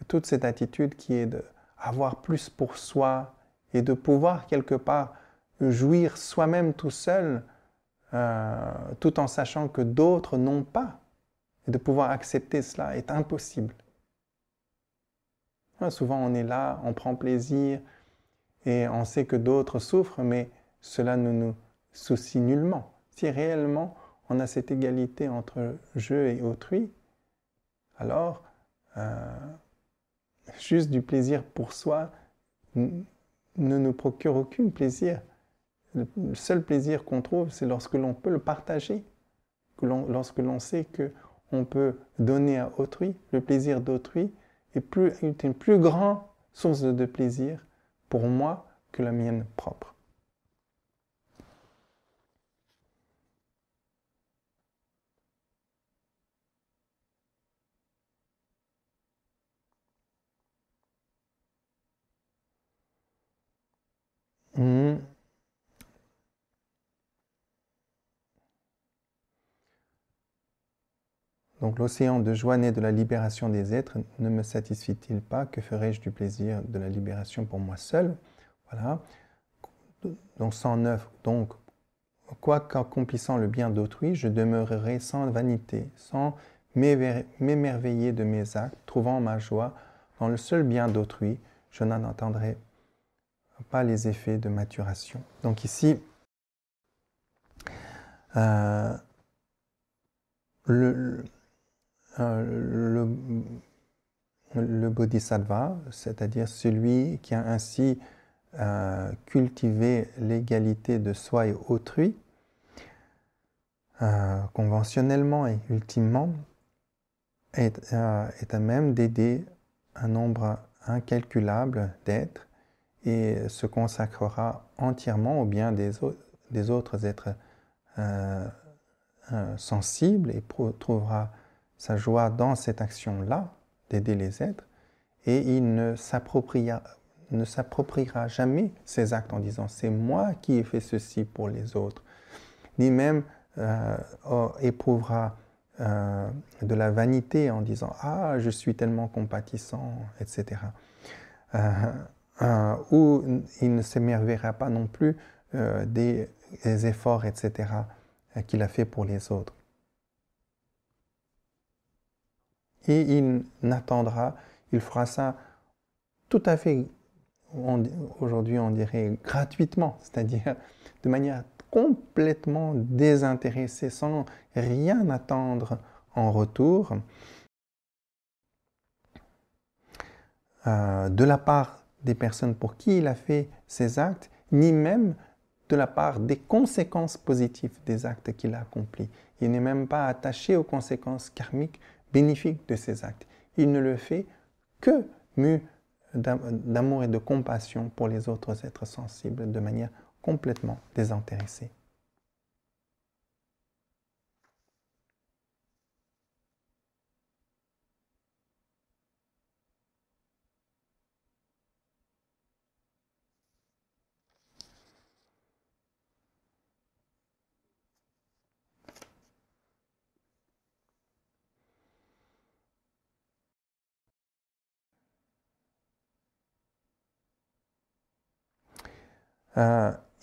toute cette attitude qui est d'avoir plus pour soi et de pouvoir quelque part jouir soi-même tout seul, tout en sachant que d'autres n'ont pas, et de pouvoir accepter cela est impossible. Souvent on est là, on prend plaisir et on sait que d'autres souffrent, mais cela ne nous soucie nullement. Si réellement on a cette égalité entre jeu et autrui, alors juste du plaisir pour soi ne nous procure aucun plaisir. Le seul plaisir qu'on trouve, c'est lorsque l'on peut le partager, lorsque l'on sait qu'on peut donner à autrui. Le plaisir d'autrui est une plus grande source de plaisir pour moi que la mienne propre. Donc l'océan de joie né de la libération des êtres ne me satisfie-t-il pas? Que ferais-je du plaisir de la libération pour moi seul? Voilà. Donc 109. Donc, quoiqu'accomplissant le bien d'autrui, je demeurerai sans vanité, sans m'émerveiller de mes actes, trouvant ma joie dans le seul bien d'autrui, je n'en entendrai pas les effets de maturation. Donc ici, le bodhisattva, c'est-à-dire celui qui a ainsi cultivé l'égalité de soi et autrui, conventionnellement et ultimement, est à même d'aider un nombre incalculable d'êtres et se consacrera entièrement au bien des autres êtres sensibles et trouvera sa joie dans cette action-là, d'aider les êtres, et il ne s'appropriera jamais ces actes en disant « c'est moi qui ai fait ceci pour les autres », ni même éprouvera de la vanité en disant « ah, je suis tellement compatissant », etc. Ou il ne s'émerveillera pas non plus des efforts, etc., qu'il a fait pour les autres. Et il n'attendra, il fera ça tout à fait, aujourd'hui on dirait gratuitement, c'est-à-dire de manière complètement désintéressée, sans rien attendre en retour, de la part des personnes pour qui il a fait ces actes, ni même de la part des conséquences positives des actes qu'il a accomplis. Il n'est même pas attaché aux conséquences karmiques bénéfiques de ces actes. Il ne le fait que mu d'amour et de compassion pour les autres êtres sensibles, de manière complètement désintéressée.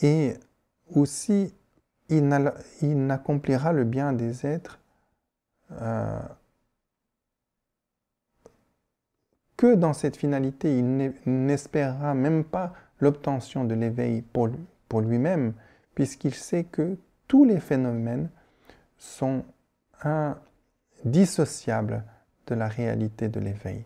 Et aussi, il n'accomplira le bien des êtres que dans cette finalité. Il n'espérera même pas l'obtention de l'éveil pour lui-même, puisqu'il sait que tous les phénomènes sont indissociables de la réalité de l'éveil.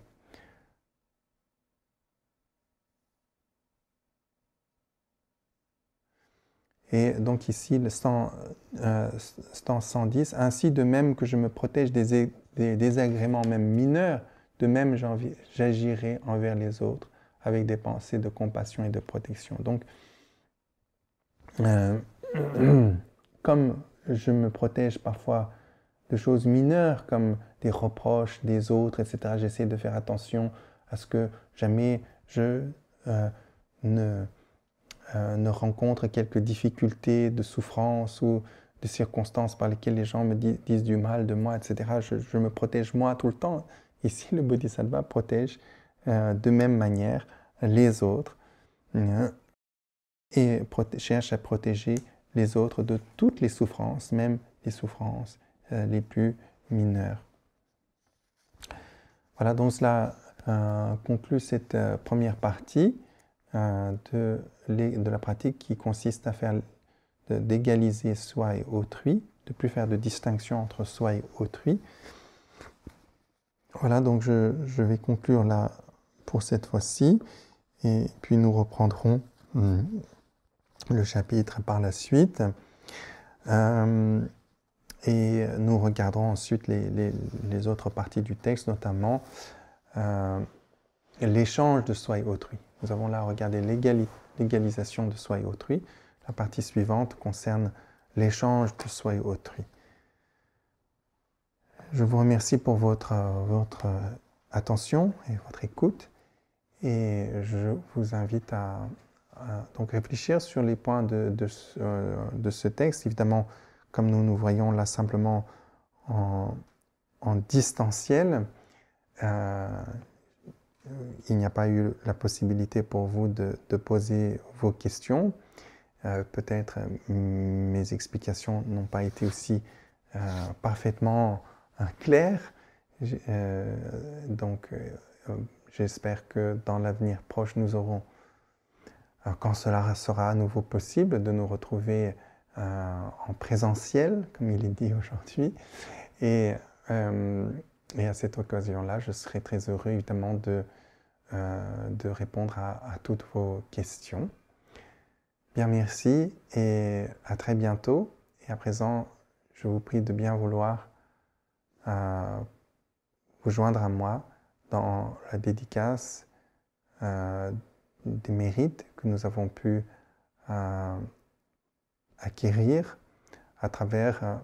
Et donc ici, le 110, ainsi de même que je me protège des désagréments même mineurs, de même j'agirai envers les autres avec des pensées de compassion et de protection. Donc, comme je me protège parfois de choses mineures comme des reproches des autres, etc., j'essaie de faire attention à ce que jamais je ne rencontre quelques difficultés de souffrance ou de circonstances par lesquelles les gens me disent du mal de moi, etc. Je me protège moi tout le temps. Ici, le Bodhisattva protège de même manière les autres et cherche à protéger les autres de toutes les souffrances, même les souffrances les plus mineures. Voilà, donc cela conclut cette première partie de la pratique qui consiste à faire d'égaliser soi et autrui, de ne plus faire de distinction entre soi et autrui. Voilà, donc je vais conclure là pour cette fois-ci, et puis nous reprendrons le chapitre par la suite. Et nous regarderons ensuite les autres parties du texte, notamment l'échange de soi et autrui. Nous avons là regardé l'égalisation de soi et autrui. La partie suivante concerne l'échange de soi et autrui. Je vous remercie pour votre attention et votre écoute. Et je vous invite à donc réfléchir sur les points de ce texte. Évidemment, comme nous voyons là simplement en distanciel, il n'y a pas eu la possibilité pour vous de poser vos questions. Peut-être mes explications n'ont pas été aussi parfaitement claires. Donc, j'espère que dans l'avenir proche, nous aurons, quand cela sera à nouveau possible, de nous retrouver en présentiel, comme il est dit aujourd'hui. Et à cette occasion-là, je serai très heureux, évidemment, de répondre à toutes vos questions. Bien, merci et à très bientôt. Et à présent, je vous prie de bien vouloir vous joindre à moi dans la dédicace des mérites que nous avons pu acquérir à travers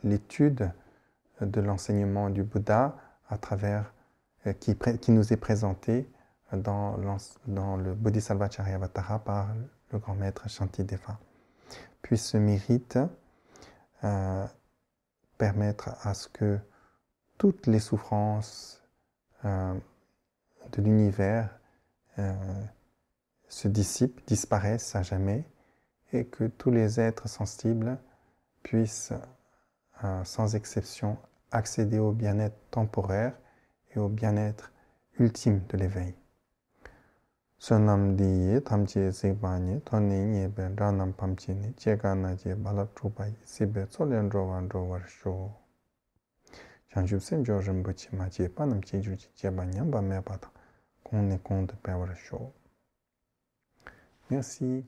l'étude de l'enseignement du Bouddha à travers, qui nous est présenté dans le Bodhisattva Charyavatara par le grand maître Shantideva. Puisse ce mérite permettre à ce que toutes les souffrances de l'univers se dissipent, disparaissent à jamais, et que tous les êtres sensibles puissent, sans exception, accéder au bien-être temporaire et au bien-être ultime de l'éveil. Sonam diye tamche sekbanye toni nyebe ranam pamchini chekana je balat trupai sibe solen rowan rowar sho. Chanjub sem jo rimbuchi ma je panam cheju cheba nyamba me pata kone konde pewar sho. Merci.